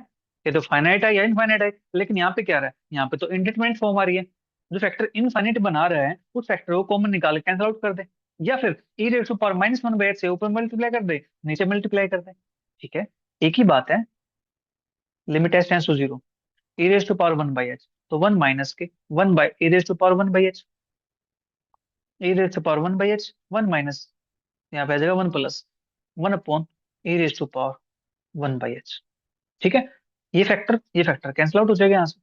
ये तो फाइनाइट है या इनफाइनाइट है, लेकिन यहाँ पे क्या रहा है, यहाँ पे तो इंडिटरमिनेट फॉर्म आ रही है। जो फैक्टर इनफाइनाइट बना रहा है उस फैक्टर को कॉमन निकाल के कैंसिल आउट कर दे, या फिर e raise to power minus one by से ऊपर मल्टीप्लाई कर दे, नीचे मल्टीप्लाई कर दे। ठीक है, एक ही बात है। Limit h tends to zero e raise to power one by h, तो वन माइनस के one by e raise to power one by h, e raise to power one by h, one minus, यहाँ पे आ जाएगा one plus one upon e raise to power one by h. ठीक है, ये factor cancel out हो जाएगा यहाँ से।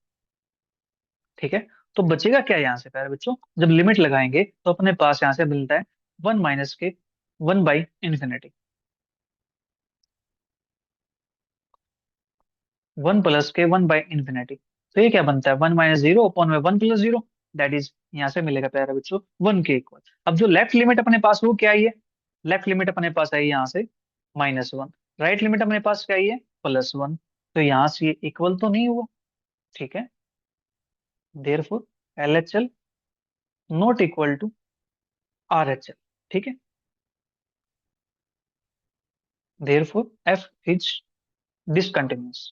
ठीक है, तो बचेगा क्या यहाँ से प्यारे बच्चों, जब लिमिट लगाएंगे तो अपने पास यहाँ से मिलता है वन माइनस के one by infinity, one plus के वन बाई इंफिनिटी। तो ये क्या बनता है, वन माइनस जीरो अपॉन में one plus zero, that is यहाँ से मिलेगा प्यारे बच्चों वन के इक्वल। अब जो लेफ्ट लिमिट अपने पास वो क्या आई है, लेफ्ट लिमिट अपने पास आई यहाँ से -1, राइट लिमिट अपने पास क्या आई है +1, तो यहाँ से ये इक्वल तो नहीं हुआ। ठीक है, therefore LHL not equal to RHL। ठीक है, therefore F is discontinuous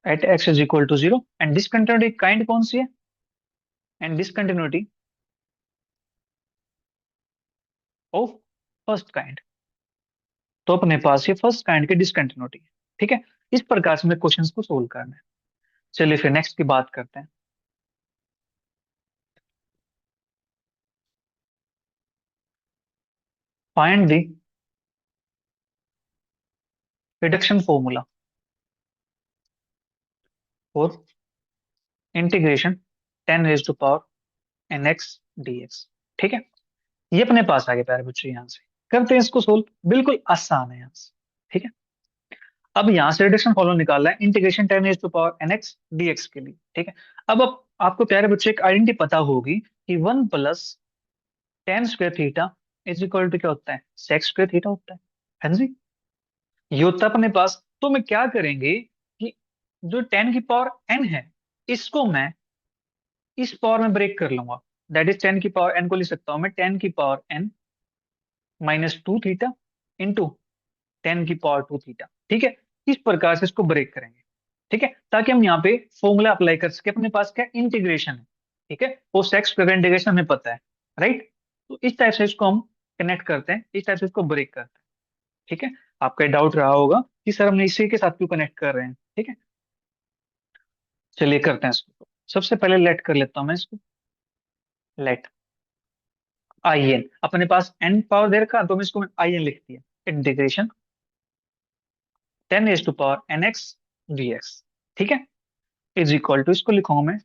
at x is equal to 0, and discontinuity kind कौन सी है, and discontinuity of first kind, तो अपने पास ये फर्स्ट काइंड की डिसकंटिन्यूटी है। ठीक है, इस प्रकार से हमें क्वेश्चंस को सोल्व करना है। चलिए फिर नेक्स्ट की बात करते हैं। Find the reduction formula for integration 10 raised to power nx dx। ठीक है, ये अपने पास आ गया प्यारे बच्चों, यहाँ से करते हैं इसको सोल्व, बिल्कुल आसान है यहाँ से। ठीक है, अब यहाँ से रिडक्शन फॉर्मूला निकालना है integration 10 raised to power nx dx के लिए। ठीक है, अब आपको प्यारे बच्चे एक आइडेंटिटी पता होगी कि 1 + tan² theta is equal to क्या होता है, sec² थीटा होता है। हाँ जी, ये होता है अपने पास। तो मैं क्या करेंगे कि जो 10 की पावर n है, इसको मैं इस पावर में ब्रेक कर लूंगा। दैट इज 10 की पावर n को लिख सकता हूं मैं 10 की पावर n -2 थीटा इंटू 10 की पावर 2 थीटा। ठीक है, इस प्रकार से इसको ब्रेक करेंगे। ठीक है, ताकि हम यहाँ पे फॉर्मूला अप्लाई कर सके। अपने पास क्या इंटीग्रेशन है, ठीक है, वो सेक्स का इंटीग्रेशन हमें पता है, राइट। तो इस टाइप से इसको हम कनेक्ट करते हैं, इस टाइप से इसको ब्रेक करते हैं। ठीक है, आपका डाउट रहा होगा कि सर हमने इसी के साथ क्यों कनेक्ट कर रहे हैं। ठीक है, चलिए करते हैं इसको। सबसे पहले लेट कर लेता हूं मैं इसको, लेट आई एन, अपने पास n पावर दे रखा तो मैं इसको आई एन लिख दिया, integration 10 raised to power nx dx। ठीक है, इज इक्वल टू, इसको लिखूंगा मैं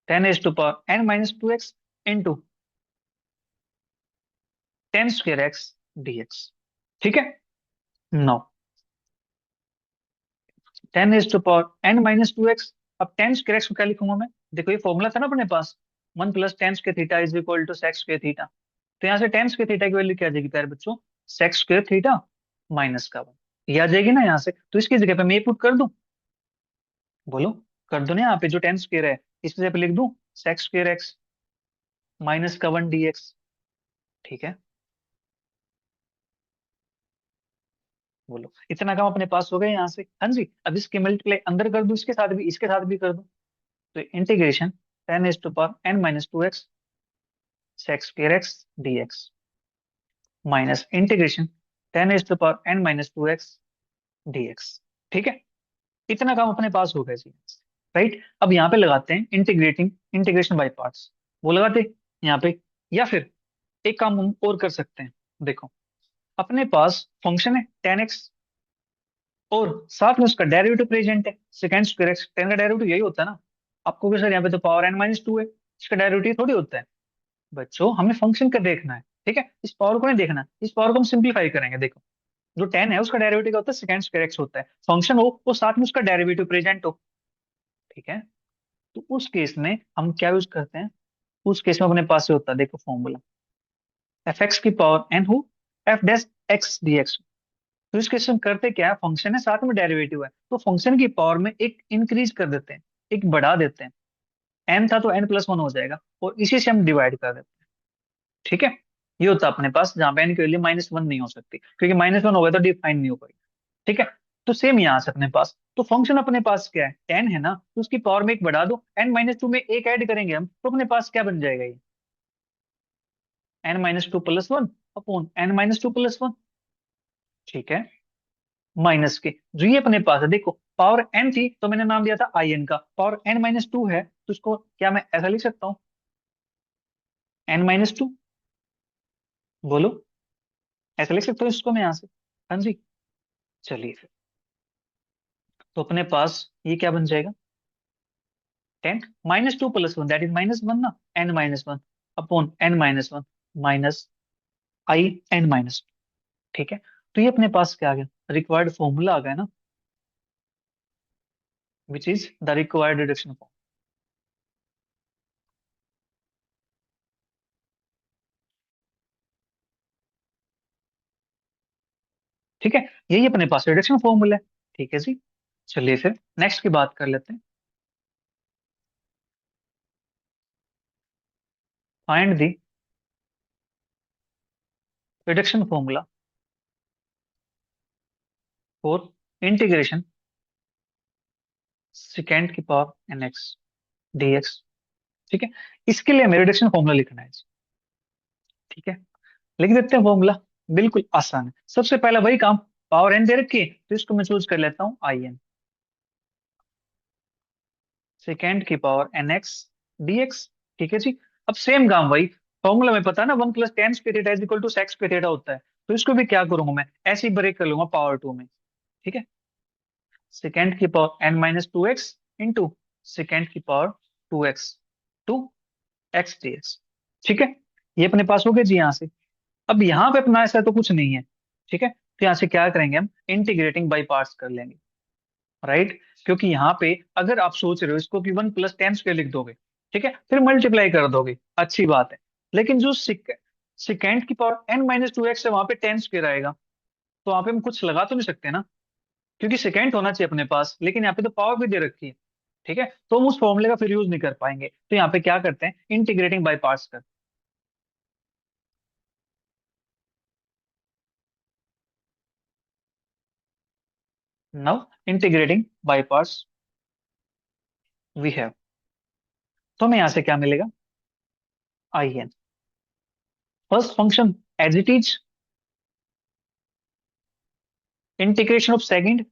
10 raised to power n -2x into 10 square x dx। ठीक है, no 10 raised to power n -2x, अब 10 square x को क्या लिखूंगा मैं, देखो ये फॉर्मूला था ना अपने पास, 1 + tan² theta is equal to sec²थीटा। तो यहाँ से 10 square थीटा की वैल्यू क्या आ जाएगी प्यारे बच्चों, sec²थीटा -1। ये आ जाएगी ना यहाँ से, तो इसकी जगह पे मैं ये पुट कर दूं, बोलो, कर दो ना। यहाँ पे जो 10 स्क्वायर है इसकी जगह पे लिख दूं sec²x -1 dx। ठीक है, बोलो, इतना काम अपने पास हो गया यहाँ से। हाँ जी, अब इसके मल्टीप्लाई अंदर कर दूं, इसके साथ भी, इसके साथ भी कर दूं, तो integration 10 raised to power n -2x sec²x dx minus integration 10 raised to power n -2x dx। ठीक है, इतना काम अपने पास हो गया जी, राइट। अब यहाँ पे लगाते हैं इंटीग्रेटिंग, इंटीग्रेशन बाय पार्ट्स, वो लगाते हैं यहाँ पे। या फिर एक काम हम और कर सकते हैं, देखो अपने पास फंक्शन है 10x और साथ में उसका डेरिवेटिव प्रेजेंट है sec²x। 10 का डेरिवेटिव यही होता है ना, आपको भी सर यहाँ पे तो पावर n -2 है, इसका डेरिवेटिव थोड़ी होता है। बच्चों हमें फंक्शन का देखना है, ठीक है, इस पावर को नहीं देखना, इस पावर को हम सिंप्लीफाई करेंगे। देखो जो 10 है उसका डेरिवेटिव क्या होता है, sec² होता है। फंक्शन हो वो साथ में उसका डेरिवेटिव प्रेजेंट हो, ठीक है, तो उस केस में हम क्या यूज करते हैं, उस केस में अपने पास से होता है, देखो फॉर्मूला f(x)n हो f'(x)dx। तो इस केस में करते क्या है, फंक्शन है साथ में डेरिवेटिव है, तो फंक्शन की पावर में एक इंक्रीज कर देते हैं, एक बढ़ा देते हैं। n था तो n+1 हो जाएगा, और इसी से हम डिवाइड कर देते हैं। ठीक है, ये होता है अपने पास, जहां पे n की वैल्यू -1 नहीं हो सकती, क्योंकि -1 होगा तो डिफाइन नहीं हो पाएगी। ठीक है, तो सेम यहाँ से अपने पास, तो फंक्शन अपने पास क्या है 10 है ना, तो उसकी पावर में एक बढ़ा दो, n-2 में एक ऐड करेंगे हम, तो अपने पास क्या बन जाएगा ये n-2 + 1 अपॉन n-2 + 1। ठीक है, माइनस के जो ये अपने पास है, देखो पावर n थी तो मैंने नाम दिया था आई एन का, पावर n-2 है तो इसको क्या मैं ऐसा लिख सकता हूँ n-2, बोलो, ऐसा लिख सकता हूँ इसको मैं यहाँ से। हाँ जी, चलिए फिर, तो अपने पास ये क्या बन जाएगा 10 -2 + 1 दैट इज -1 ना, n-1 अपॉन n-1 माइनस आई n-2। ठीक है, तो ये अपने पास क्या आ गया, रिक्वायर्ड फॉर्मूला आ गया ना, विच is the required reduction form. ठीक है, यही अपने पास रिडक्शन फॉर्मूला है। ठीक है जी, चलिए फिर नेक्स्ट की बात कर लेते हैं। Find the reduction formula for integration second की पावर एन एक्स डीएक्स। ठीक है, इसके लिए हमें रिडक्शन फॉर्मूला लिखना है जी। ठीक है, लिख देते हैं फॉर्मूला। बिल्कुल आसान है, सबसे पहला वही काम, पावर एन दे रखी है तो इसको मैं चूज कर लेता हूँ आई एन, सेकेंड की पावर एन एक्स डीएक्स। ठीक है जी, अब सेम काम वही, फॉर्मूला में पता है ना, 1 + tan square theta is equal to sec square theta होता है, तो इसको भी क्या करूंगा मैं, ऐसे ही ब्रेक कर लूंगा पावर टू में। ठीक है, सेकेंड की पावर n-2x इंटू सेकेंड की power 2x two x d x. ठीक है, ये अपने पास हो गया जी यहाँ से। अब यहाँ पे अपना ऐसा तो कुछ नहीं है। ठीक है, तो यहाँ से क्या करेंगे हम, इंटीग्रेटिंग बाई पार्ट्स कर लेंगे। राइट, क्योंकि यहाँ पे अगर आप सोच रहे हो इसको कि 1 + tan स्क्वायर लिख दोगे, ठीक है, फिर मल्टीप्लाई कर दोगे, अच्छी बात है। लेकिन जो सेकेंड की पावर n-2x है वहां पे टेन स्क्वायर आएगा, तो वहां पे हम कुछ लगा तो नहीं सकते ना, क्योंकि सेकेंड होना चाहिए अपने पास, लेकिन यहाँ पे तो पावर भी दे रखी है। ठीक है, तो हम उस फॉर्मूले का फिर यूज नहीं कर पाएंगे, तो यहाँ पे क्या करते हैं, इंटीग्रेटिंग बाय पार्ट्स कर। Now integrating by parts we have, तो हमें यहाँ से क्या मिलेगा, I n, first function as it is, integration of second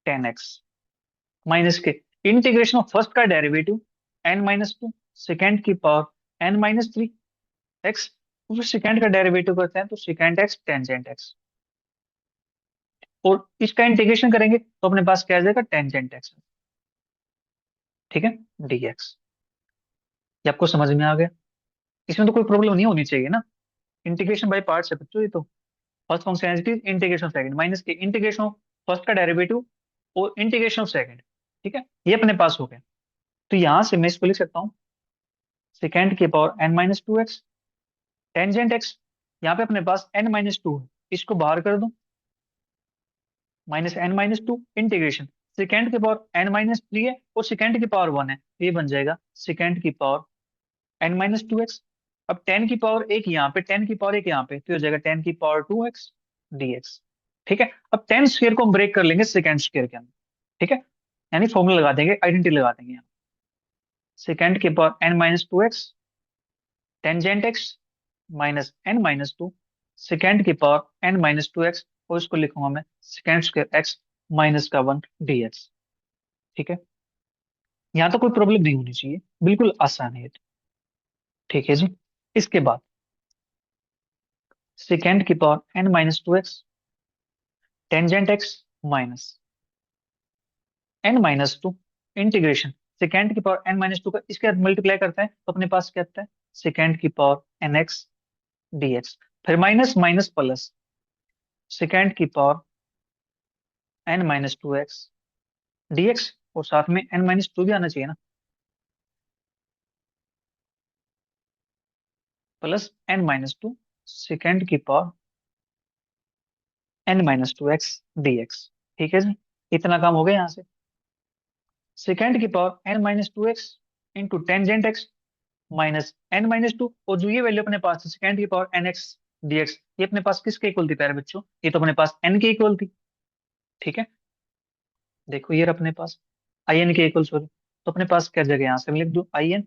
10x minus के इंटीग्रेशन ऑफ फर्स्ट का डेरिवेटिव n-2 सेकेंड की पावर n-3 x, तो फिर सेकेंड का डेरिवेटिव करते हैं तो सेकेंड एक्स टेंजेंट एक्स, और इसका इंटीग्रेशन करेंगे तो अपने पास क्या आ जाएगा, टेंजेंट एक्स। ठीक है, dx। ये आपको समझ में आ गया, इसमें तो कोई प्रॉब्लम नहीं होनी चाहिए ना, इंटीग्रेशन बाय पार्ट्स है बच्चों ये तो। First function as it is, integration of second minus के इंटीग्रेशन ऑफ फर्स्ट का डेरिवेटिव और इंटीग्रेशन ऑफ सेकंड। ठीक है, ये अपने पास हो गया, तो यहां से मैं इसको लिख सकता हूँ, सेकेंड की पावर n-2x टेंजेंट एक्स, यहाँ पे अपने पास n-2 है, इसको बाहर कर दो, -n-2 इंटीग्रेशन, सेकेंड की पावर n-3 है और सेकेंड की पावर 1 है, ये बन जाएगा सेकेंड की पावर n-2x। अब टेन की पावर एक यहाँ पे, टेन की पावर एक यहाँ पे, तो हो जाएगा टेन की पावर 2x dx। ठीक है, अब टेन स्क्वायर को हम ब्रेक कर लेंगे सेकेंड स्क्वायर के अंदर। ठीक है, यानी फॉर्मूला लगा देंगे, आइडेंटिटी लगा देंगे यहाँ, सेकेंड की power n-2x tangent x -n-2 second की पावर n-2x, और इसको लिखूंगा मैं सेकेंड स्क्वायर एक्स माइनस का 1 dx। ठीक है, यहाँ तो कोई प्रॉब्लम नहीं होनी चाहिए, बिल्कुल आसान है ये तो। ठीक है जी, इसके बाद सेकेंड की power n-2x tangent x minus n-2 integration, second की पावर n-2 का इसके साथ मल्टीप्लाई करते हैं तो अपने पास क्या आता है, सेकेंड की पावर nx dx, फिर माइनस माइनस प्लस, सेकेंड की पावर n-2x dx, और साथ में n-2 भी आना चाहिए ना, प्लस n-2 सेकेंड की पावर n-2x dx। ठीक है जी, इतना काम हो गया यहाँ से, सेकेंड की power n-2x into tangent x -n-2, और जो ये वैल्यू अपने पास है सेकेंड की पावर nx dx, ये अपने पास किसके इक्वल थी प्यारे बच्चों, ये तो अपने पास n के इक्वल थी। ठीक है, देखो ये रहा अपने पास आई एन के इक्वल, सॉरी, तो अपने पास क्या जगह यहाँ से मैं लिख दूं, आई एन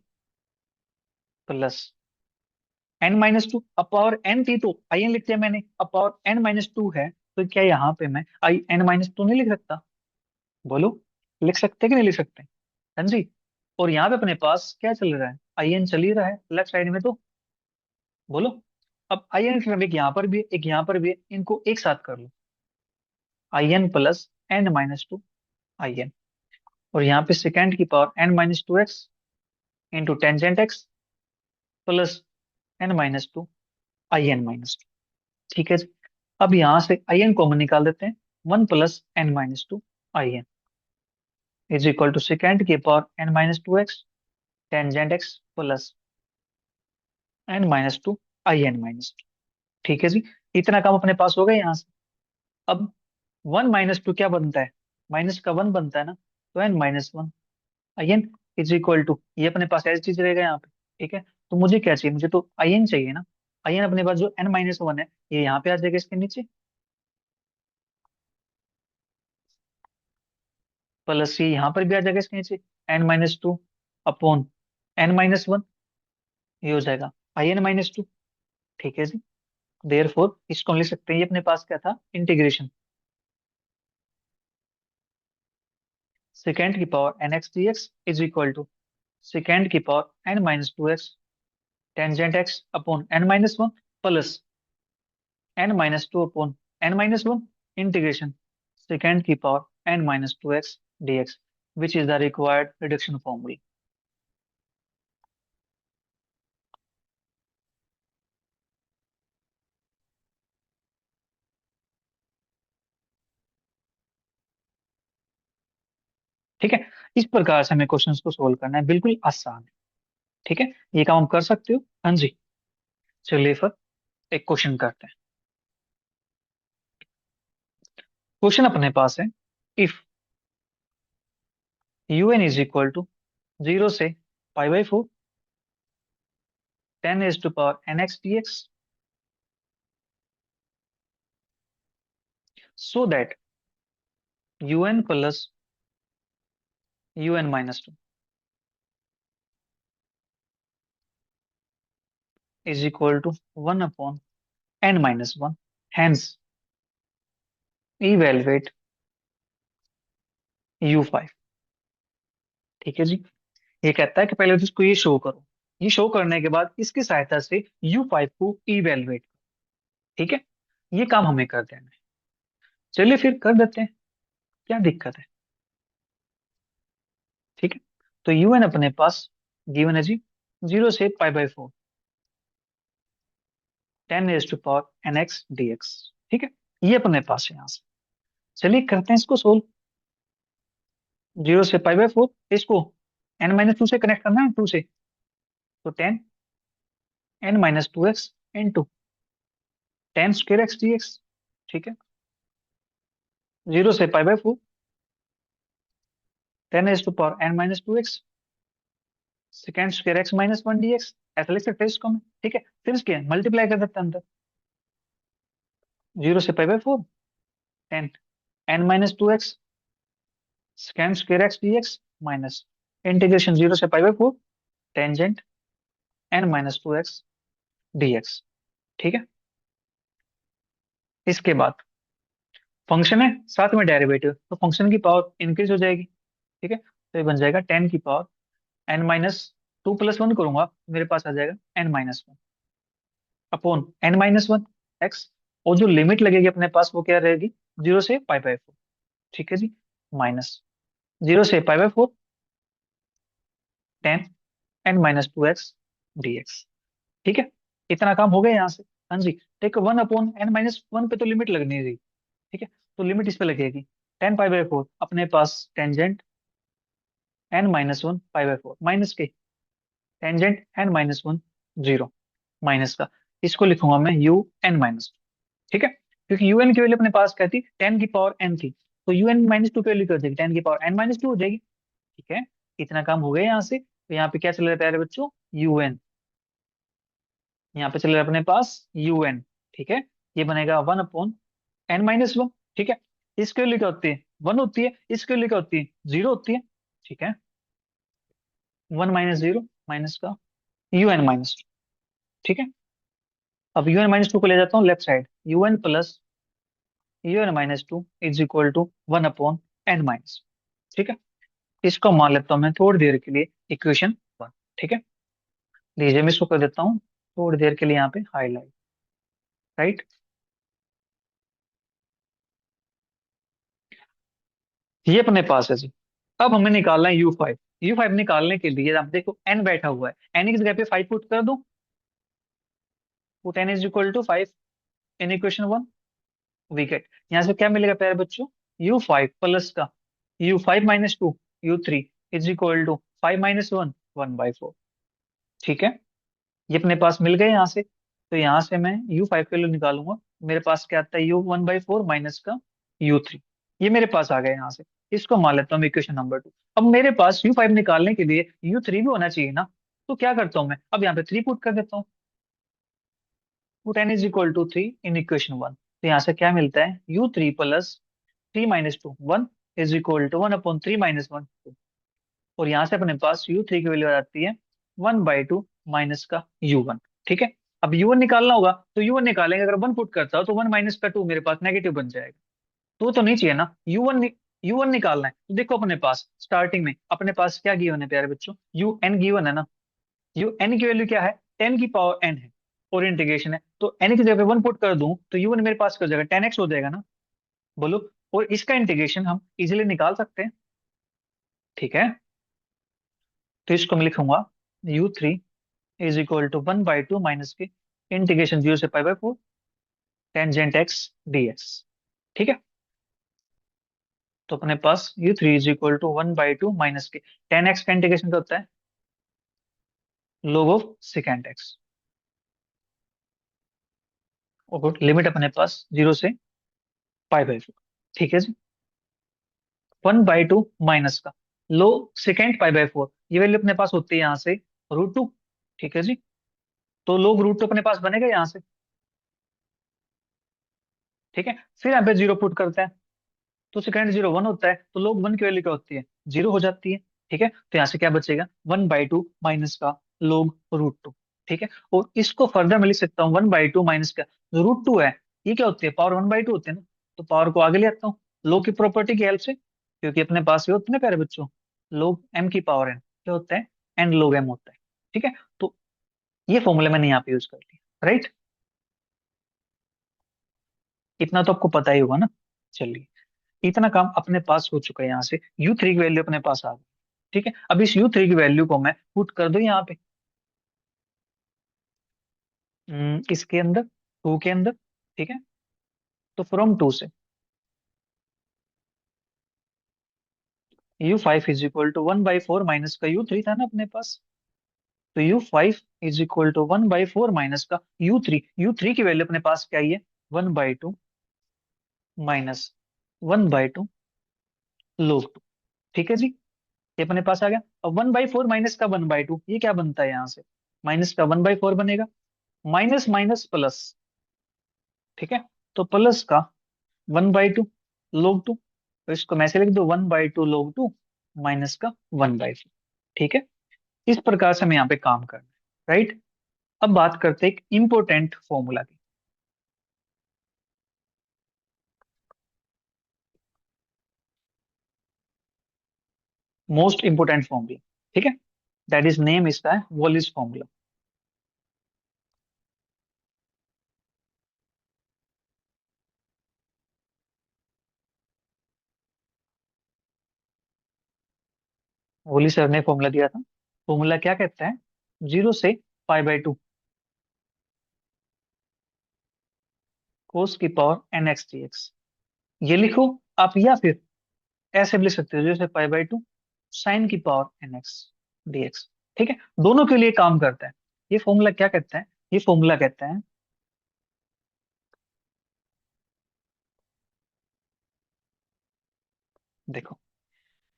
प्लस n-2, अब पावर n थी तो आई एन लिख दिया मैंने, अब पावर n-2 है, तो क्या यहाँ पे मैं आई n-2 नहीं लिख सकता, बोलो, लिख सकते कि नहीं लिख सकते, हाँ जी। और यहाँ पे अपने पास क्या चल रहा है, आई एन चल ही रहा है लेफ्ट साइड में, तो बोलो, अब आई एन एक यहाँ पर भी है, एक यहाँ पर भी है, इनको एक साथ कर लो, I n plus n-2 I n, और यहाँ पे सेकेंड की power n-2x into tangent x plus n-2 I एन-2। ठीक है जी, अब यहाँ से आई एन कॉमन निकाल देते हैं, 1 + n-2 I n is equal to second की power n-2x tangent x plus n-2 I एन-2। ठीक है जी, इतना काम अपने पास हो गया यहाँ से। अब 1 - 2 क्या बनता है, माइनस का 1 बनता है ना, तो n - 1 I n is equal to, ये अपने पास ऐसी चीज रहेगा यहाँ पे। ठीक है, तो मुझे क्या चाहिए, मुझे तो आई एन चाहिए ना। आई एन अपने पास जो n - 1 है, ये यहाँ पे आ जाएगा इसके नीचे, प्लस ये यहाँ पर भी आ जाएगा इसके नीचे, n - 2 अपॉन n - 1, ये हो जाएगा in - 2। ठीक है जी, देयर फोर इसको हम लिख सकते हैं, ये अपने पास क्या था, इंटीग्रेशन सेकेंड की power n x d x is equal to second की power n - 2x tangent x upon n - 1 plus n - 2 upon n - 1 integration second की power n - 2x dx, which is the required reduction formula. ठीक है, इस प्रकार से हमें questions को solve करना है, बिल्कुल आसान है। ठीक है, ये काम आप कर सकते हो। हाँ जी, चलिए फिर एक क्वेश्चन करते हैं। क्वेश्चन अपने पास है, if u n is equal to 0 से π/4 10 n x dx, so that un plus un - 2 is equal to 1 upon n - 1, hence evaluate u5। ठीक है जी, ये कहता है कि पहले तो इसको ये शो करो, ये शो करने के बाद इसकी सहायता से u5 को इवेलुएट। ठीक है, ये काम हमें कर देना है। चलिए फिर कर देते हैं, क्या दिक्कत है। ठीक है, तो un अपने पास गिवन है जी, 0 से π/4 10 n x dx। ठीक है, ये अपने पास है यहाँ से। चलिए करते हैं इसको सोल्व। 0 से π/4, इसको n - 2 से कनेक्ट करना है, 2 से, तो 10 n - 2x into 10 square x dx। ठीक है, 0 से π/4 10 n - 2x second square x - 1 dx, ऐसा लिख सकते हैं इसको हम। ठीक है, फिर इसके मल्टीप्लाई कर देते हैं अंदर, 0 से π/4 10 n - 2x second square x dx minus integration 0 से π/4 टेंजेंट n - 2x dx। ठीक है, इसके बाद फंक्शन है साथ में डेरिवेटिव, तो फंक्शन की पावर इंक्रीज हो जाएगी। ठीक है, तो ये बन जाएगा 10 की पावर n - 2 + 1 करूंगा तो मेरे पास आ जाएगा n - 1 अपॉन n - 1 एक्स, और जो लिमिट लगेगी अपने पास वो क्या रहेगी, 0 से π/4। ठीक है जी, माइनस 0 से π/4 10 n - 2x dx। ठीक है, इतना काम हो गया यहाँ से। हाँ जी, टेक 1 अपॉन n - 1 पे तो लिमिट लगनी थी। ठीक है, तो लिमिट इस पे लगेगी, 10 π/4 अपने पास टेंजेंट n - 1 π/4 माइनस के टेंजेंट n - 1 0 माइनस का, इसको लिखूंगा मैं un-2। ठीक है, क्योंकि un की वैल्यू अपने पास क्या थी, 10 की पावर n थी, तो un - 2 की वैल्यू कर देगी 10 की पावर n - 2 हो जाएगी। ठीक है, इतना काम हो गया यहाँ से। तो यहाँ पे क्या चल रहा है प्यारे बच्चों, un, यहाँ पे चल रहा है अपने पास un। ठीक है, ये बनेगा 1 अपॉन n - 1। ठीक है, इसके लिए क्या होती है, 1 होती है, इसके लिए क्या होती है, 0 होती है। ठीक है, 1 - 0 माइनस का un - 2। ठीक है, अब un - 2 को ले जाता हूँ left side, un plus un - 2 is equal to 1 upon n-। ठीक है, इसको मान लेता हूँ मैं थोड़ी देर के लिए इक्वेशन 1। ठीक है, लीजिए मैं इसको कर देता हूँ थोड़ी देर के लिए यहाँ पे हाईलाइट, राइट। ये अपने पास है जी। अब हमें निकालना है u5। u5 निकालने के लिए आप देखो n बैठा हुआ है, n की जगह पे 5 पुट कर दो, put n is equal to 5 in equation 1, विकेट। यहाँ से क्या मिलेगा प्यारे बच्चों, u5 प्लस का u5 - 2 u3 is equal to 5 - 1 1/4। ठीक है, ये अपने पास मिल गए यहाँ से, तो यहाँ से मैं u5 के लिए निकालूंगा मेरे पास क्या आता है, u1/4 माइनस का u3। ये मेरे पास आ गया यहाँ से। इसको मान लेता हूँ इक्वेशन नंबर 2। अब मेरे पास u5 निकालने के लिए u3 भी होना चाहिए ना। तो क्या करता हूँ मैं, अब यहाँ पे 3 पुट कर देता हूँ। Put n is equal to 3 in equation 1। तो यहाँ से क्या मिलता है, u3 plus 3 - 2 1 is equal to 1/3 - 1 2। और यहाँ से अपने पास u3 की वैल्यू आ जाती है 1/2 माइनस का u1। ठीक है। अब u1 निकालना होगा, तो u1 निकालेंगे, अगर 1 पुट करता हो तो 1 माइनस का 2 मेरे पास नेगेटिव बन जाएगा। तो नहीं चाहिए ना, u1 निकालना है। तो देखो अपने पास स्टार्टिंग में अपने पास क्या गिवन है प्यारे बच्चों, un गिवन है ना। un की वैल्यू क्या है, 10 की पावर n है। और इंटीग्रेशन है, तो n की जगह पे 1 पुट कर दूं तो u1 मेरे पास कर जाएगा 10x हो जाएगा ना। बोलो। और इसका इंटीग्रेशन हम इजिली निकाल सकते हैं। ठीक है। तो इसको मैं लिखूंगा u3 is equal to 1/2 minus के इंटीग्रेशन 0 से π/4 टेंजेंट x dx। ठीक है। तो अपने पास u3 is equal to 1/2 minus के 10x का इंटीग्रेशन क्या होता है, log ऑफ सेकेंड x। और लिमिट अपने पास 0 से π/4। ठीक है जी। 1/2 माइनस का लो सेकेंड π/4, ये वैल्यू अपने पास होती है यहाँ से √2। ठीक है जी। तो लोग √2 अपने पास बनेगा यहाँ से। ठीक है। फिर यहाँ पे 0 पुट करते हैं, तो सेकंड 0 1 होता है, तो लोग 1 की वैल्यू क्या होती है, 0 हो जाती है। ठीक है। तो यहाँ से क्या बचेगा, 1/2 माइनस का log √2। ठीक है। और इसको फर्दर मैं लिख सकता हूँ 1/2 माइनस का √2 है, ये क्या होती है, पावर 1/2 होते हैं ना। तो पावर को आगे ले आता हूँ log की प्रॉपर्टी की हेल्प से, क्योंकि अपने पास ये होते हैं ना प्यारे बच्चों, log m की पावर n क्या होता है, n log m होता है। ठीक है। तो ये फॉर्मूला मैंने यहाँ पे यूज कर लिया, राइट। इतना तो आपको पता ही होगा ना। चलिए, इतना काम अपने पास हो चुका है। यहाँ से u3 की वैल्यू अपने पास आ गई। ठीक है। अब इस u3 की वैल्यू को मैं पुट कर दूं यहाँ पे, इसके अंदर, 2 के अंदर। ठीक है। तो फ्रॉम 2 से u5 is equal to 1/4 minus का u3 था ना अपने पास। तो u5 is equal to 1/4 minus का u3 की वैल्यू अपने पास क्या आई है, 1/2 माइनस 1/2 log 2। ठीक है जी। ये अपने पास आ गया। अब 1/4 माइनस का 1/2, ये क्या बनता है यहाँ से, माइनस का 1/4 बनेगा, माइनस माइनस प्लस। ठीक है। तो प्लस का 1/2 log 2। तो इसको मैं ऐसे लिख दो 1/2 log 2 माइनस का 1/4। ठीक है। इस प्रकार से हमें यहाँ पे काम करना है, राइट। अब बात करते हैं एक इंपॉर्टेंट फॉर्मूला की, मोस्ट इंपॉर्टेंट फॉर्मूला। ठीक है। दैट इज नेम इसका है वॉलिस फॉर्मूला। वॉली सर ने फॉर्मूला दिया था। फॉर्मूला क्या कहता है, 0 से π/2 कोस की पावर nx dx। ये लिखो आप, या फिर ऐसे भी लिख सकते हो 0 से π/2 साइन की पावर nx dx। ठीक है। दोनों के लिए काम करता है। ये फॉर्मूला क्या कहता है, ये फॉर्मूला कहता है, देखो,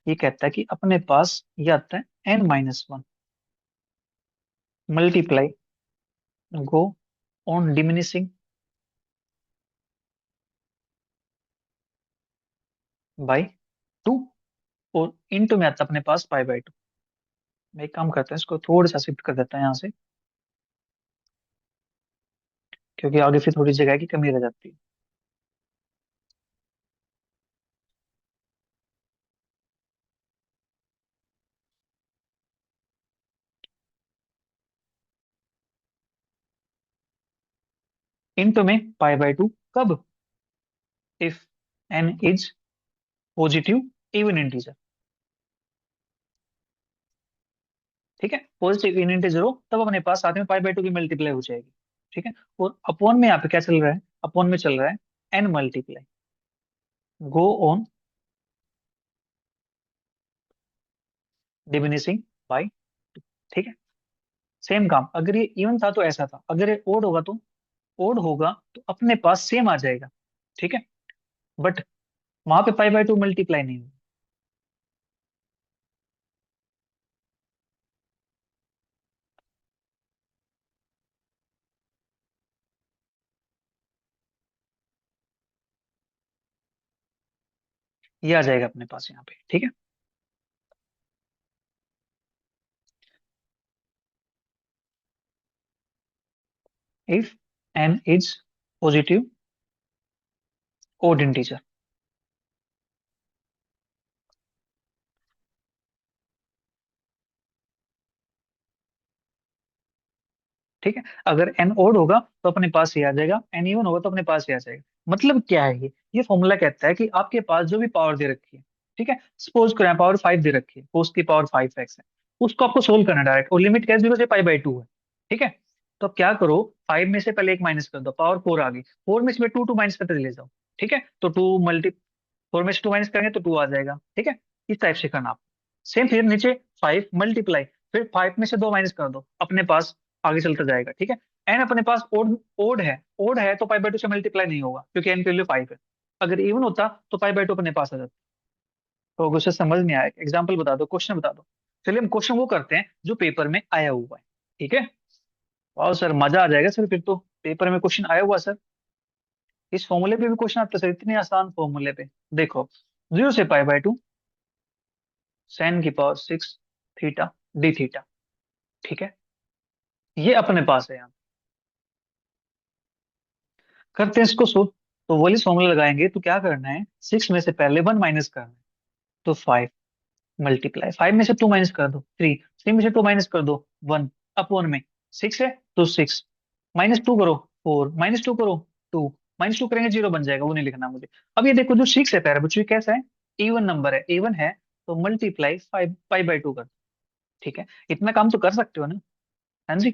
ये कहता है कि अपने पास ये आता है n-1 multiply go on diminishing by 2। और इनटू में आता है अपने पास π/2। मैं एक काम करता है, इसको थोड़ा सा शिफ्ट कर देता है यहाँ से, क्योंकि आगे फिर थोड़ी जगह की कमी रह जाती है। इनटू में π/2 कब, if n is positive even integer. ठीक है। पॉजिटिव इवन इंटीजर हो तब अपने पास साथ में π/2 की मल्टीप्लाई हो जाएगी। ठीक है। और अपॉन में यहाँ पे क्या चल रहा है, अपॉन में चल रहा है n multiply go on diminishing by 2। ठीक है। सेम काम, अगर ये इवन था तो ऐसा था, अगर ये ओड होगा तो ओड होगा तो अपने पास सेम आ जाएगा, ठीक है। बट वहां पे पाई बाय टू मल्टीप्लाई नहीं होगा। ये आ जाएगा अपने पास यहाँ पे, ठीक है। If n is positive odd integer, ठीक है। अगर एन ओड होगा तो अपने पास ये आ जाएगा, एन इवन होगा तो अपने पास ये आ जाएगा। मतलब क्या है ये फॉर्मूला कहता है कि आपके पास जो भी पावर दे रखी है, ठीक है, सपोज करें पावर 5 दे रखी है, कोस की पावर 5x है, उसको आपको सोल्व करना है डायरेक्ट, और लिमिट क्या है, 0 से पाई बाई 2 है, ठीक है। तो अब क्या करो, 5 में से पहले एक माइनस कर दो, पावर 4 आ गई, 4 में से टू टू माइनस करते ले जाओ, ठीक है। तो 4 में से 2 माइनस करेंगे तो 2 आ जाएगा, ठीक है। इस टाइप से करना आप। सेम फिर नीचे 5 मल्टीप्लाई, फिर 5 में से 2 माइनस कर दो, अपने पास आगे चलता जाएगा, ठीक है। एन अपने पास ओड ओड है तो पाई बाय टू से मल्टीप्लाई नहीं होगा क्योंकि एन की वैल्यू 5 है। अगर इवन होता तो पाई बाय टू अपने पास आ जाता। तो क्वेश्चन समझ नहीं आया, एग्जाम्पल बता दो, क्वेश्चन बता दो। चलिए हम क्वेश्चन वो करते हैं जो पेपर में आया हुआ है, ठीक है। वाह सर, मजा आ जाएगा सर, फिर तो पेपर में क्वेश्चन आया हुआ सर। इस फॉर्मूले पे भी क्वेश्चन आता है सर, इतने आसान फॉर्मूले पे। देखो, 0 से पाई बाय टू साइन की पावर 6 थीटा डी थीटा, ठीक है। ये अपने पास है यहाँ। करते हैं इसको सो, तो वही फॉर्मूला लगाएंगे, तो क्या करना है, 6 में से पहले 1 माइनस करना है, तो 5 मल्टीप्लाई, 5 में से 2 माइनस कर दो 3, 3 में से 2 माइनस कर दो 1, अप 1 में 6 है तो 6, माइनस 2 करो 4, माइनस 2 करो 2, माइनस 2 करेंगे 0 बन जाएगा, वो नहीं लिखना मुझे। अब ये देखो जो 6 है प्यारे बच्चों, ये कैसा है, इवन नंबर है, इवन है, तो मल्टीप्लाई 5 पाई बाई 2 कर दो, ठीक है। इतना काम तो कर सकते हो ना। हाँ जी।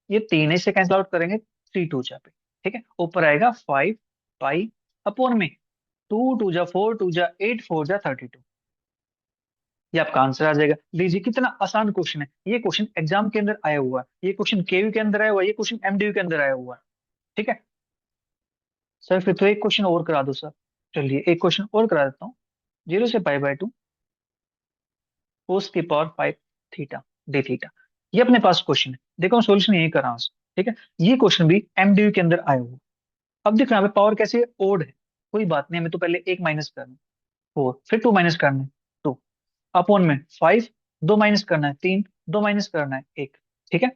ये तीन से कैंसिल आउट करेंगे, 3 2 जा पे, ठीक है, ऊपर आएगा 5 पाई अपॉन में 2 2 जा 4 2 जा 8 4 जा 32। ये आपका आंसर आ जाएगा। लीजिए कितना आसान क्वेश्चन है, ये क्वेश्चन एग्जाम के अंदर आया हुआ है, ये क्वेश्चन केयू के अंदर आया हुआ है, ये क्वेश्चन एमडीयू के अंदर आया हुआ है, ठीक है। सर फिर तो एक क्वेश्चन और करा दो सर। चलिए एक क्वेश्चन और करा देता हूँ। 0 से पाई बाय टू कोस की पावर 5 थीटा डी थीटा, ये अपने पास क्वेश्चन है। देखो मैं सोल्यूशन यही कर रहा हूँ, ठीक है। ये क्वेश्चन भी एमडीयू के अंदर आया हुआ है। अब देखो यहाँ पे पावर कैसे है, ओड है, कोई बात नहीं, हमें तो पहले एक माइनस करना है 4, फिर 2 माइनस करना है 2, अपॉन में 5, 2 माइनस करना है 3, 2 माइनस करना है 1, ठीक है।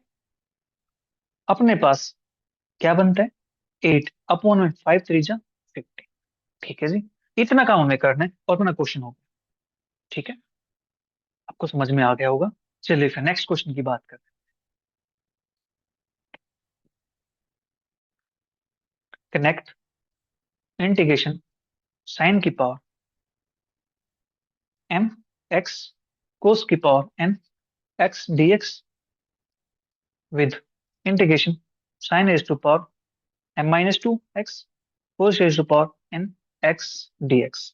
अपने पास क्या बनता है, 8 अपॉन में 5 3 जा 50, ठीक है जी। इतना काम हमें करना है और अपना क्वेश्चन हो गया, ठीक है। आपको समझ में आ गया होगा। चलिए फिर नेक्स्ट क्वेश्चन की बात करते हैं। कनेक्ट इंटीग्रेशन साइन की पावर एम एक्स कोस की power n x d x with integration sine raise to power m minus two x cos raise to power n x d x.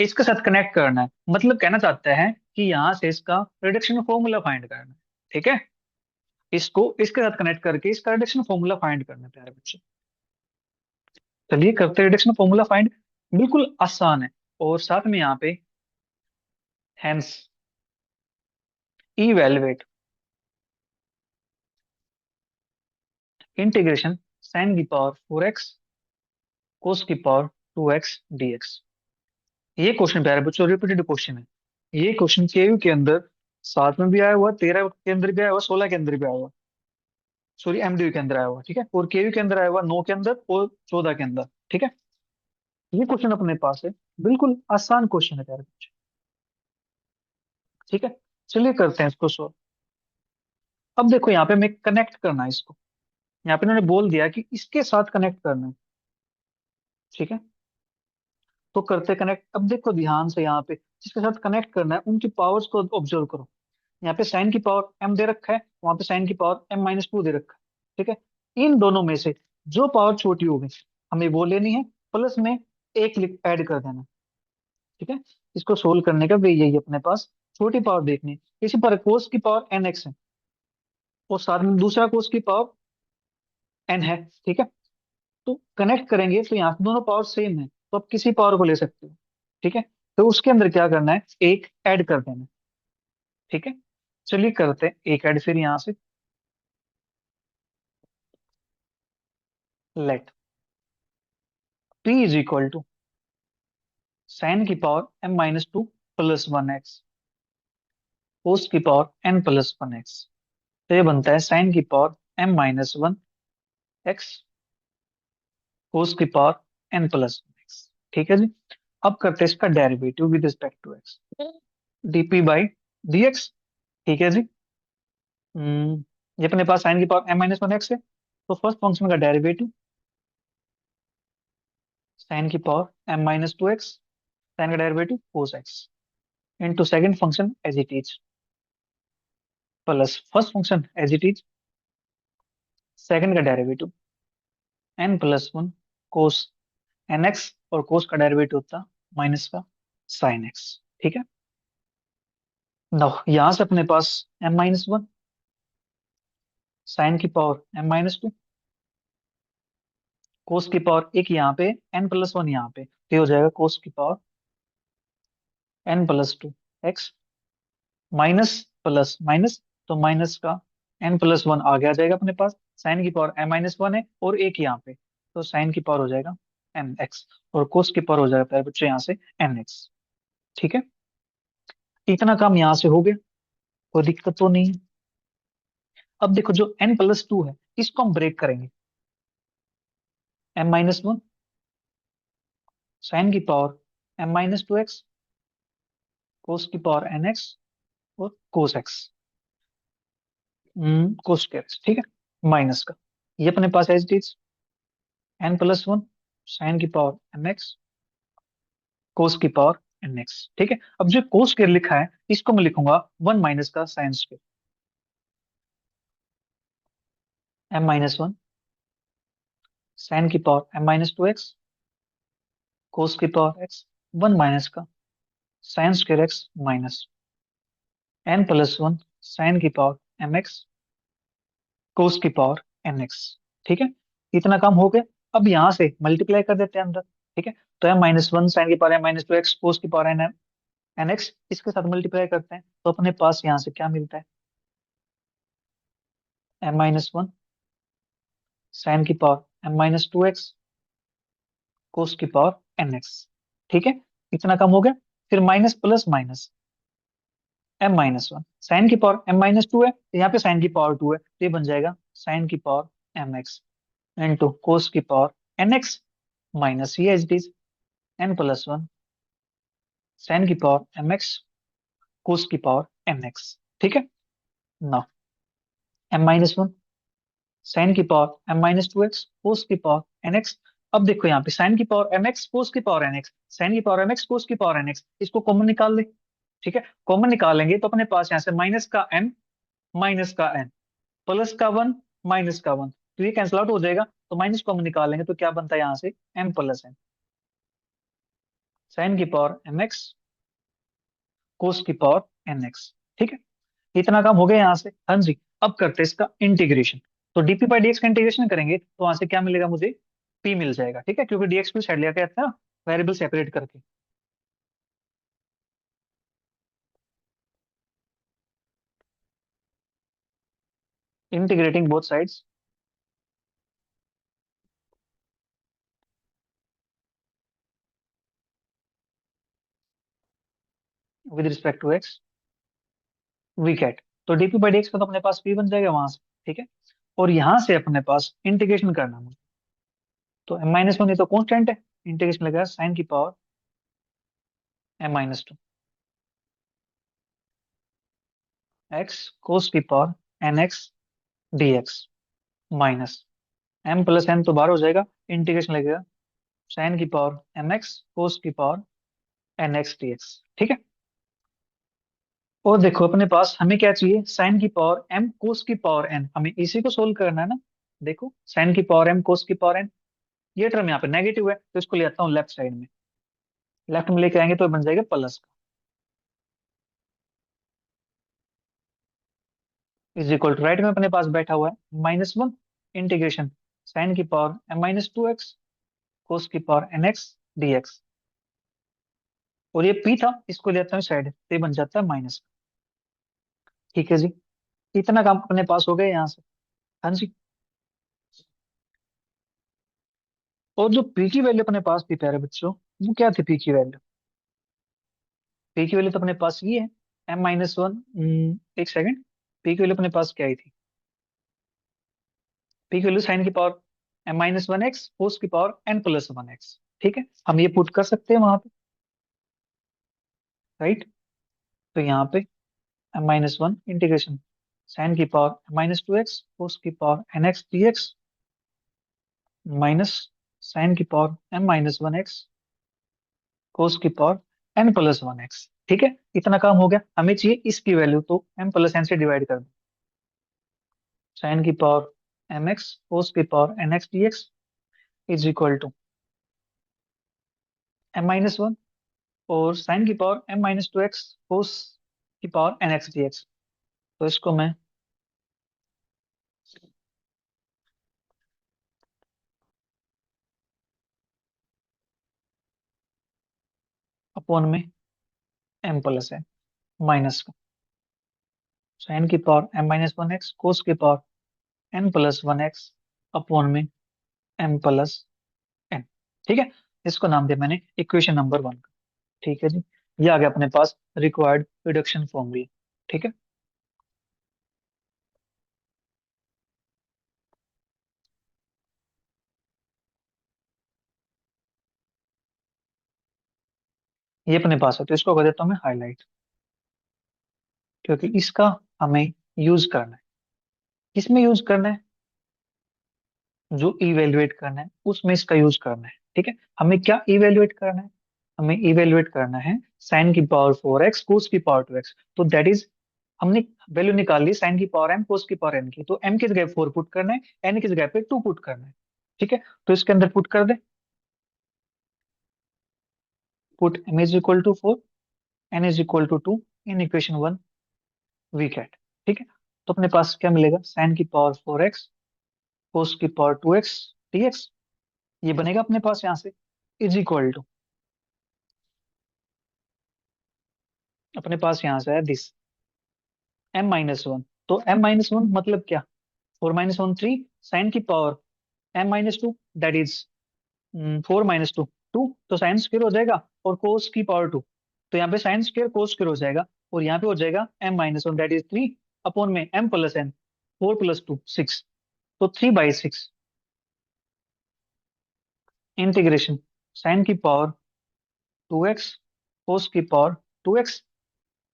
इसके साथ connect करना है, मतलब कहना चाहता है कि यहाँ से इसका रिडक्शन फॉर्मूला फाइंड करना है, ठीक है। इसको इसके साथ कनेक्ट करके इसका रिडक्शन फॉर्मूला फाइंड करना है प्यारे बच्चे। चलिए करते हैं रिडक्शन फॉर्मूला फाइंड। बिल्कुल आसान है, और साथ में यहाँ पे हेंस इवेलुएट इंटीग्रेशन साइन की पावर 4x कोस की पावर 2x dx। ये क्वेश्चन प्यारे बच्चों रिपीटेड क्वेश्चन है। ये क्वेश्चन केयू के अंदर 7 में भी आया हुआ, 13 के अंदर भी आया हुआ, 16 के अंदर भी आया हुआ, सॉरी एमडीयू के अंदर आया हुआ, ठीक है। और केयू के अंदर आया हुआ 9 के अंदर और 14 के अंदर, ठीक है। ये क्वेश्चन अपने पास है, बिल्कुल आसान क्वेश्चन है प्यारे बच्चे, ठीक है। चलिए करते हैं इसको सॉल्व। अब देखो यहाँ पे हमें कनेक्ट करना है इसको, यहाँ पे इन्होंने बोल दिया कि इसके साथ कनेक्ट करना है, ठीक है। तो करते कनेक्ट। अब देखो ध्यान से, यहाँ पे जिसके साथ कनेक्ट करना है उनकी पावर्स को ऑब्जर्व करो। यहाँ पे साइन की पावर m दे रखा है, वहां पे साइन की पावर m-2 दे रखा है, ठीक है। इन दोनों में से जो पावर छोटी होगी हमें वो लेनी है, प्लस में एक ऐड कर देना, ठीक है। इसको सोल्व करने का वे यही है अपने पास, छोटी पावर देखनी है। इसी पर कोस की पावर nx है, और साथ में दूसरा कोस की पावर n है, ठीक है। तो कनेक्ट करेंगे तो यहाँ पे दोनों पावर सेम है, तो आप किसी पावर को ले सकते हो। ठीक है, तो उसके अंदर क्या करना है, एक ऐड कर देना है। ठीक है, चलिए करते हैं एक ऐड फिर यहाँ से। Let p is equal to sine की power m-2 plus 1x cos की पावर n प्लस 1x। तो ये बनता है साइन की पावर m-1x कोस की पावर n प्लस 1x। ठीक है जी। अब करते हैं इसका derivative with respect to x, dp by dx। ठीक है जी। ये अपने पास साइन की पावर m-1x है, तो फर्स्ट फंक्शन का डेरिवेटिव साइन की पावर m-2x, साइन का derivative cos x into second function as it is, plus first function as it is, second का derivative n plus 1 cos nx, और कोस का derivative होता minus का साइन x। ठीक है, नाउ यहां से अपने पास m-1 साइन की पावर m-2 कोस की पावर एक यहाँ पे n प्लस 1 यहाँ पे, तो ये हो जाएगा कोस की power n+2 x minus plus minus, तो माइनस का n+1 आगे आ जाएगा अपने पास, साइन की पावर m-1 है और एक यहाँ पे, तो साइन की पावर हो जाएगा mx, और कोस की पावर हो जाएगा प्यारे बच्चे यहाँ से nx। ठीक है, इतना काम यहाँ से हो गया, कोई दिक्कत तो नहीं है। अब देखो जो n+2 है इसको हम ब्रेक करेंगे, m-1 साइन की पावर m-2x कोस की पावर nx और कोस x, कोस के x। ठीक है, माइनस का ये अपने पास as it is n+1 sine की पावर mx कोस की पावर nx। ठीक है, अब जो कोस स्क्वायर लिखा है इसको मैं लिखूंगा 1 माइनस का साइन स्क्वायर, m-1 साइन की पावर m-2x कोस की पावर x, 1 माइनस का sine square x minus n+1 sine की पावर mx कोस की पावर nx। ठीक है, इतना काम हो गया। अब यहाँ से मल्टीप्लाई कर देते हैं अंदर। ठीक है, तो m-1 साइन की पावर m-2x कोस की पावर nx, इसके साथ मल्टीप्लाई करते हैं तो अपने पास यहाँ से क्या मिलता है, m-1 साइन की पावर m-2x कोस की पावर nx। ठीक है, इतना काम हो गया। फिर minus plus minus m-1 sine की पावर m-2 है, तो यहाँ पे साइन की पावर 2 है, तो ये बन जाएगा साइन की पावर mx इंटू कोस की पावर nx माइनस ये as it is n+1 sine की पावर mx कोस की पावर nx। ठीक है, ना m-1 साइन की पावर m-2x कोस की पावर nx। अब देखो यहाँ पे साइन की पावर mx कोस की पावर nx, साइन की पावर mx कोस की पावर nx, इसको कॉमन निकाल ले। ठीक है, कॉमन निकालेंगे तो अपने पास यहाँ से माइनस का m माइनस का n प्लस का 1 माइनस का 1, तो ये कैंसिल आउट हो जाएगा, तो माइनस कॉमन निकालेंगे तो क्या बनता है यहाँ से m प्लस n साइन की पावर mx कोस की पावर nx। ठीक है, इतना काम हो गया यहाँ से। हाँ जी, अब करते हैं इसका इंटीग्रेशन। तो डीपी बाई डीएक्स का इंटीग्रेशन करेंगे तो वहां से क्या मिलेगा मुझे, पी मिल जाएगा। ठीक है, क्योंकि डीएक्स को साइड लिया गया था वेरिएबल सेपरेट करके। Integrating both sides with respect to x we get, तो डीपी बाई डीएक्स का तो अपने पास पी बन जाएगा वहां से। ठीक है, और यहाँ से अपने पास इंटीग्रेशन करना है मुझे, तो m-1 ये तो कॉन्स्टेंट है, इंटीग्रेशन लगेगा साइन की पावर m-2 एक्स कोस की power nx dx minus m plus n तो बाहर हो जाएगा, इंटीग्रेशन लगेगा साइन की पावर mx कोस की पावर nx dx। ठीक है, और देखो अपने पास हमें क्या चाहिए, साइन की पावर m कोस की पावर n, हमें इसी को सोल्व करना है ना। देखो साइन की पावर m कोस की पावर n, ये टर्म यहाँ पे नेगेटिव है तो इसको ले आता हूँ लेफ्ट साइड में, लेफ्ट में लेके आएंगे तो बन जाएगा प्लस का, इज इक्वल टू राइट में अपने पास बैठा हुआ है -1 इंटीग्रेशन साइन की पावर m-2x कोस की पावर nx dx। और ये p था, इसको ले आता हूँ साइड, तो ये बन जाता है माइनस। ठीक है जी, इतना काम अपने पास हो गया यहाँ से। हाँ जी। और जो p की वैल्यू अपने पास थी प्यारे बच्चों, वो क्या थी p की वैल्यू? p की वैल्यू तो अपने पास ये है m-1। एक सेकंड, p की वैल्यू अपने पास क्या आई थी? p की वैल्यू साइन की पावर m-1x कोस की पावर n+1x। ठीक है, हम ये पुट कर सकते हैं वहां पे, राइट? तो यहाँ पे m-1 इंटीग्रेशन साइन की पावर m-2x कोस की power nx dx minus sine की पावर m-1x कोस की पावर n+1x। ठीक है, इतना काम हो गया। हमें चाहिए इसकी वैल्यू, तो m+n से डिवाइड कर दो। साइन की पावर mx कोस की power nx dx is equal to m-1 और साइन की पावर m-2x कोस की पावर nx dx। तो इसको मैं अपॉन में m+n माइनस का साइन की पावर m-1x कोस की पावर n+1x अपॉन में m+n। ठीक है, इसको नाम दिया मैंने इक्वेशन नंबर 1 का। ठीक है जी, ये आ गया अपने पास रिक्वायर्ड रिडक्शन फॉर्मूला। ठीक है, ये अपने पास है, तो इसको कर देता हूँ मैं हाईलाइट, क्योंकि इसका हमें यूज करना है। किसमें यूज करना है? जो इवेल्युएट करना है उसमें इसका यूज करना है। ठीक है, हमें क्या इवेल्युएट करना है? हमें इवेल्युएट करना है साइन की पावर 4x कोस की पावर 2x। तो दैट इज, हमने वैल्यू निकाल ली साइन की पावर m कोस की पावर n की, तो m की जगह 4 पुट करना है, n की जगह पे 2 पुट करना है। ठीक है, तो इसके अंदर पुट कर दे, put m is equal to 4, n is equal to 2 in equation 1 we get. ठीक है, तो अपने पास क्या मिलेगा? साइन की पावर 4x कोस की पावर 2x dx, ये बनेगा अपने पास यहाँ से, इज इक्वल टू, अपने पास यहाँ से है दिस m-1। तो m-1 मतलब क्या? 4 - 1 3 साइन की पावर m-2 दैट इज 4 - 2 2, तो साइन स्क्वायर हो जाएगा, और कोस की पावर 2, तो यहाँ पे साइन स्क्वायर कोस स्क्वायर हो जाएगा, और यहाँ पे हो जाएगा m-1 दैट इज 3 अपॉन में m+n, 4 + 2 6, तो 3/6 इंटीग्रेशन साइन की पावर 2x कोस की पावर 2x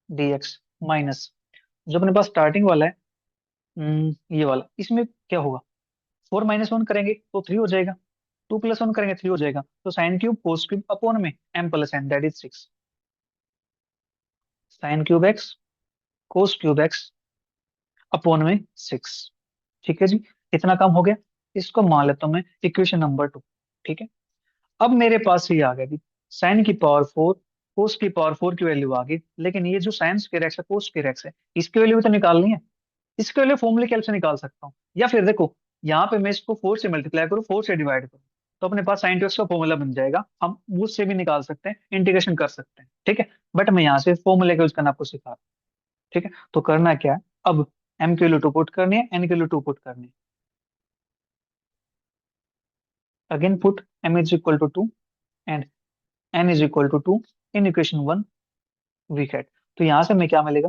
dx माइनस जो अपने पास स्टार्टिंग वाला है, ये वाला, इसमें क्या होगा? 4 - 1 करेंगे तो 3 हो जाएगा, 2 + 1 करेंगे 3 हो जाएगा, तो sine cube cos cube upon में m+n that is 6, sine cube x cos cube x upon में 6। ठीक है जी, इतना काम हो गया। इसको मान लेता हूं मैं इक्वेशन नंबर 2। ठीक है, अब मेरे पास ये आ गया कि साइन की पावर 4 कोस की पावर 4 की वैल्यू आ गई, लेकिन ये जो साइन स्क्वायर एक्स है कोस स्क्वायर एक्स है, इसकी वैल्यू भी तो निकालनी है। इसके लिए फॉर्मूले कैसे निकाल सकता हूँ? या फिर देखो, यहाँ पे मैं इसको 4 से मल्टीप्लाई करूँ, 4 से डिवाइड करूँ, तो अपने पास साइन टू एक्स का फॉर्मूला बन जाएगा, हम उससे भी निकाल सकते हैं, इंटीग्रेशन कर सकते हैं। ठीक है, बट मैं यहाँ से फॉर्मूले का यूज करना आपको सिखा रहा हूं। ठीक है, तो करना क्या है अब? m की वैल्यू 2 पुट करनी है, n की वैल्यू 2 पुट करनी है। Again put m is equal to 2 and n is equal to 2 in equation 1 we get. तो यहाँ से हमें क्या मिलेगा?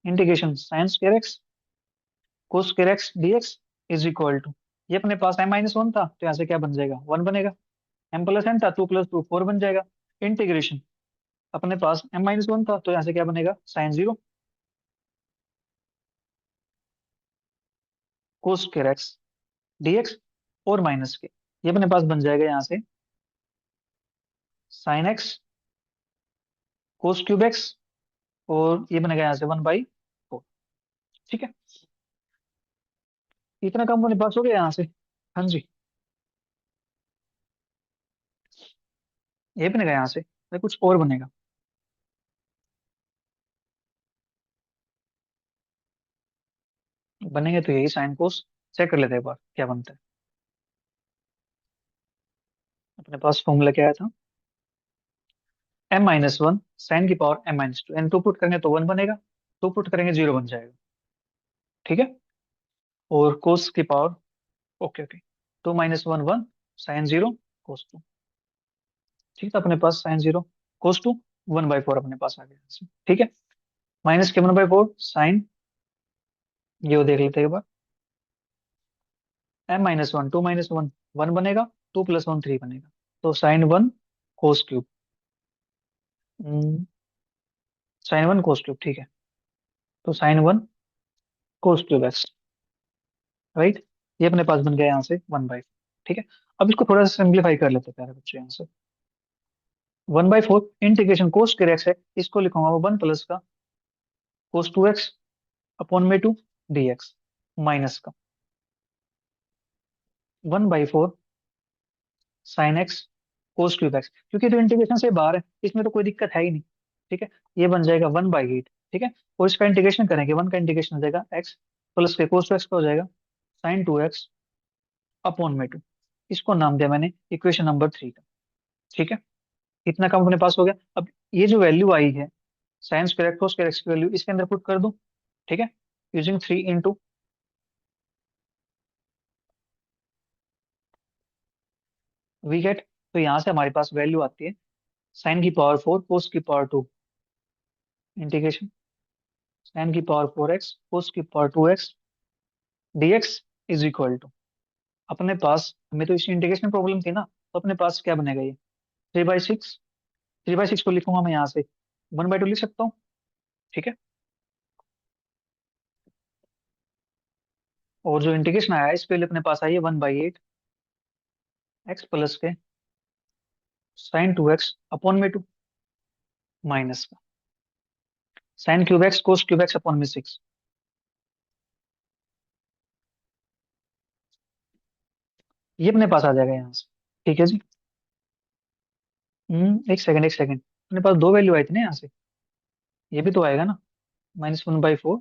Integration sine square x cos square x dx is equal to, ये अपने पास m-1 था, तो यहाँ से क्या बन जाएगा? 1 बनेगा। m+n था, 2 + 2 4 बन जाएगा। इंटीग्रेशन अपने पास m-1 था, तो यहाँ से क्या बनेगा? Sine 0 cos square x dx और माइनस के, ये अपने पास बन जाएगा यहाँ से sine x cos cube x, और ये बनेगा यहाँ से 1/4। ठीक है, इतना काम अपने पास हो गया यहाँ से। हाँ जी, ये बनेगा यहाँ से, या कुछ और बनेगा? बनेंगे तो यही साइन कोस, चेक कर लेते हैं एक बार क्या बनता है। अपने पास फॉर्मूला क्या आया था, m-1 साइन की power m-2, N to put करेंगे तो 1 बनेगा, टू पुट करेंगे 0 बन जाएगा। ठीक है। और कोस की पावर, ओके ओके, 2 - 1 1, साइन 0 कोस 2। ठीक है, अपने पास साइन 0 कोस 2, 1/4 अपने पास आ गया। ठीक है, माइनस के 1/4 साइन, ये वो देख लेते हैं एक बार, m-1 2 - 1 1 बनेगा, 2 + 1 3 बनेगा, तो sine 1 cos cube, sine 1 cos cube. ठीक है, तो sine 1 cos cube x, right. ये अपने पास बन गया यहाँ से 1/4। ठीक है, अब इसको थोड़ा सा सिंप्लीफाई कर लेते हैं प्यारे बच्चे यहाँ से। 1/4 इंटीग्रेशन कोस के एक्स है, इसको लिखूंगा वो 1 प्लस का कोस 2x अपॉन में 2 dx, माइनस का 1/4 sign x cos cube x, क्योंकि तो इंटीग्रेशन से बाहर है, इसमें तो कोई दिक्कत है ही नहीं। ठीक है, ये बन जाएगा 1/8। ठीक है, और इसका इंटीग्रेशन करेंगे, 1 का इंटीग्रेशन हो जाएगा एक्स प्लस के कोस 2x का हो जाएगा साइन 2x अपॉन में 2। इसको नाम दिया मैंने इक्वेशन नंबर 3 का। ठीक है, इतना काम अपने पास हो गया। अब ये जो वैल्यू आई है sign square x cos square x की वैल्यू इसके अंदर पुट कर दो। ठीक है, यूजिंग 3 इंटू वी गेट, तो यहाँ से हमारे पास वैल्यू आती है साइन की पावर 4 कोस की पावर 2 इंटीग्रेशन साइन की पावर 4x कोस की power 2x dx is equal to, अपने पास हमें तो इसी इंटीग्रेशन प्रॉब्लम थी ना, तो अपने पास क्या बनेगा ये 3/6। 3/6 को लिखूंगा मैं यहाँ से 1/2 लिख सकता हूँ। ठीक है, और जो इंटीग्रेशन आया है इस पे अपने पास आई है 1/8 एक्स प्लस के साइन 2x अपॉन में 2 माइनस का sine cube x cos cube x upon में 6। ये अपने पास आ जाएगा यहाँ से। ठीक है जी। एक सेकंड एक सेकंड, अपने पास दो वैल्यू आई थी ना यहाँ से, ये भी तो आएगा ना, -1/4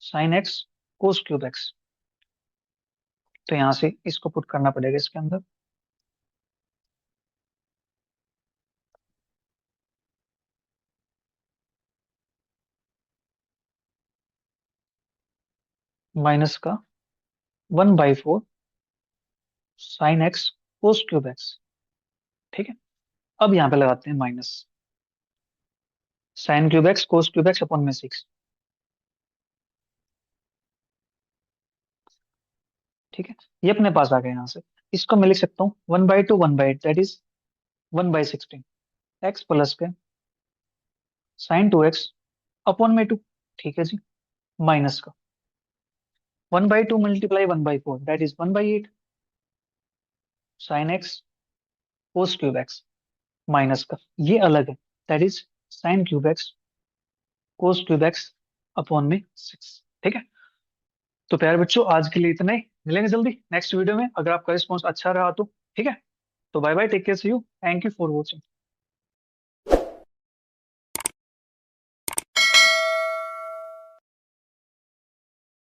sign x cos cube x, तो यहाँ से इसको पुट करना पड़ेगा इसके अंदर, माइनस का 1/4 sign x cos cube x. ठीक है, अब यहाँ पे लगाते हैं minus sine cube x cos cube x upon में 6। ठीक है, ये अपने पास आ गया यहाँ से। इसको मैं लिख सकता हूँ 1/2 1/8 दैट इज 1/16 एक्स प्लस के साइन 2x अपॉन में 2। ठीक है जी, माइनस का 1/2 multiply 1/4 that is 1/8 sign x cos cube x, minus का ये अलग है that is sine cube x cos cube x upon में 6। ठीक है, तो प्यारे बच्चों आज के लिए इतना ही, मिलेंगे जल्दी नेक्स्ट वीडियो में, अगर आपका रिस्पॉन्स अच्छा रहा तो। ठीक है, तो bye bye, take care, see you, thank you for watching.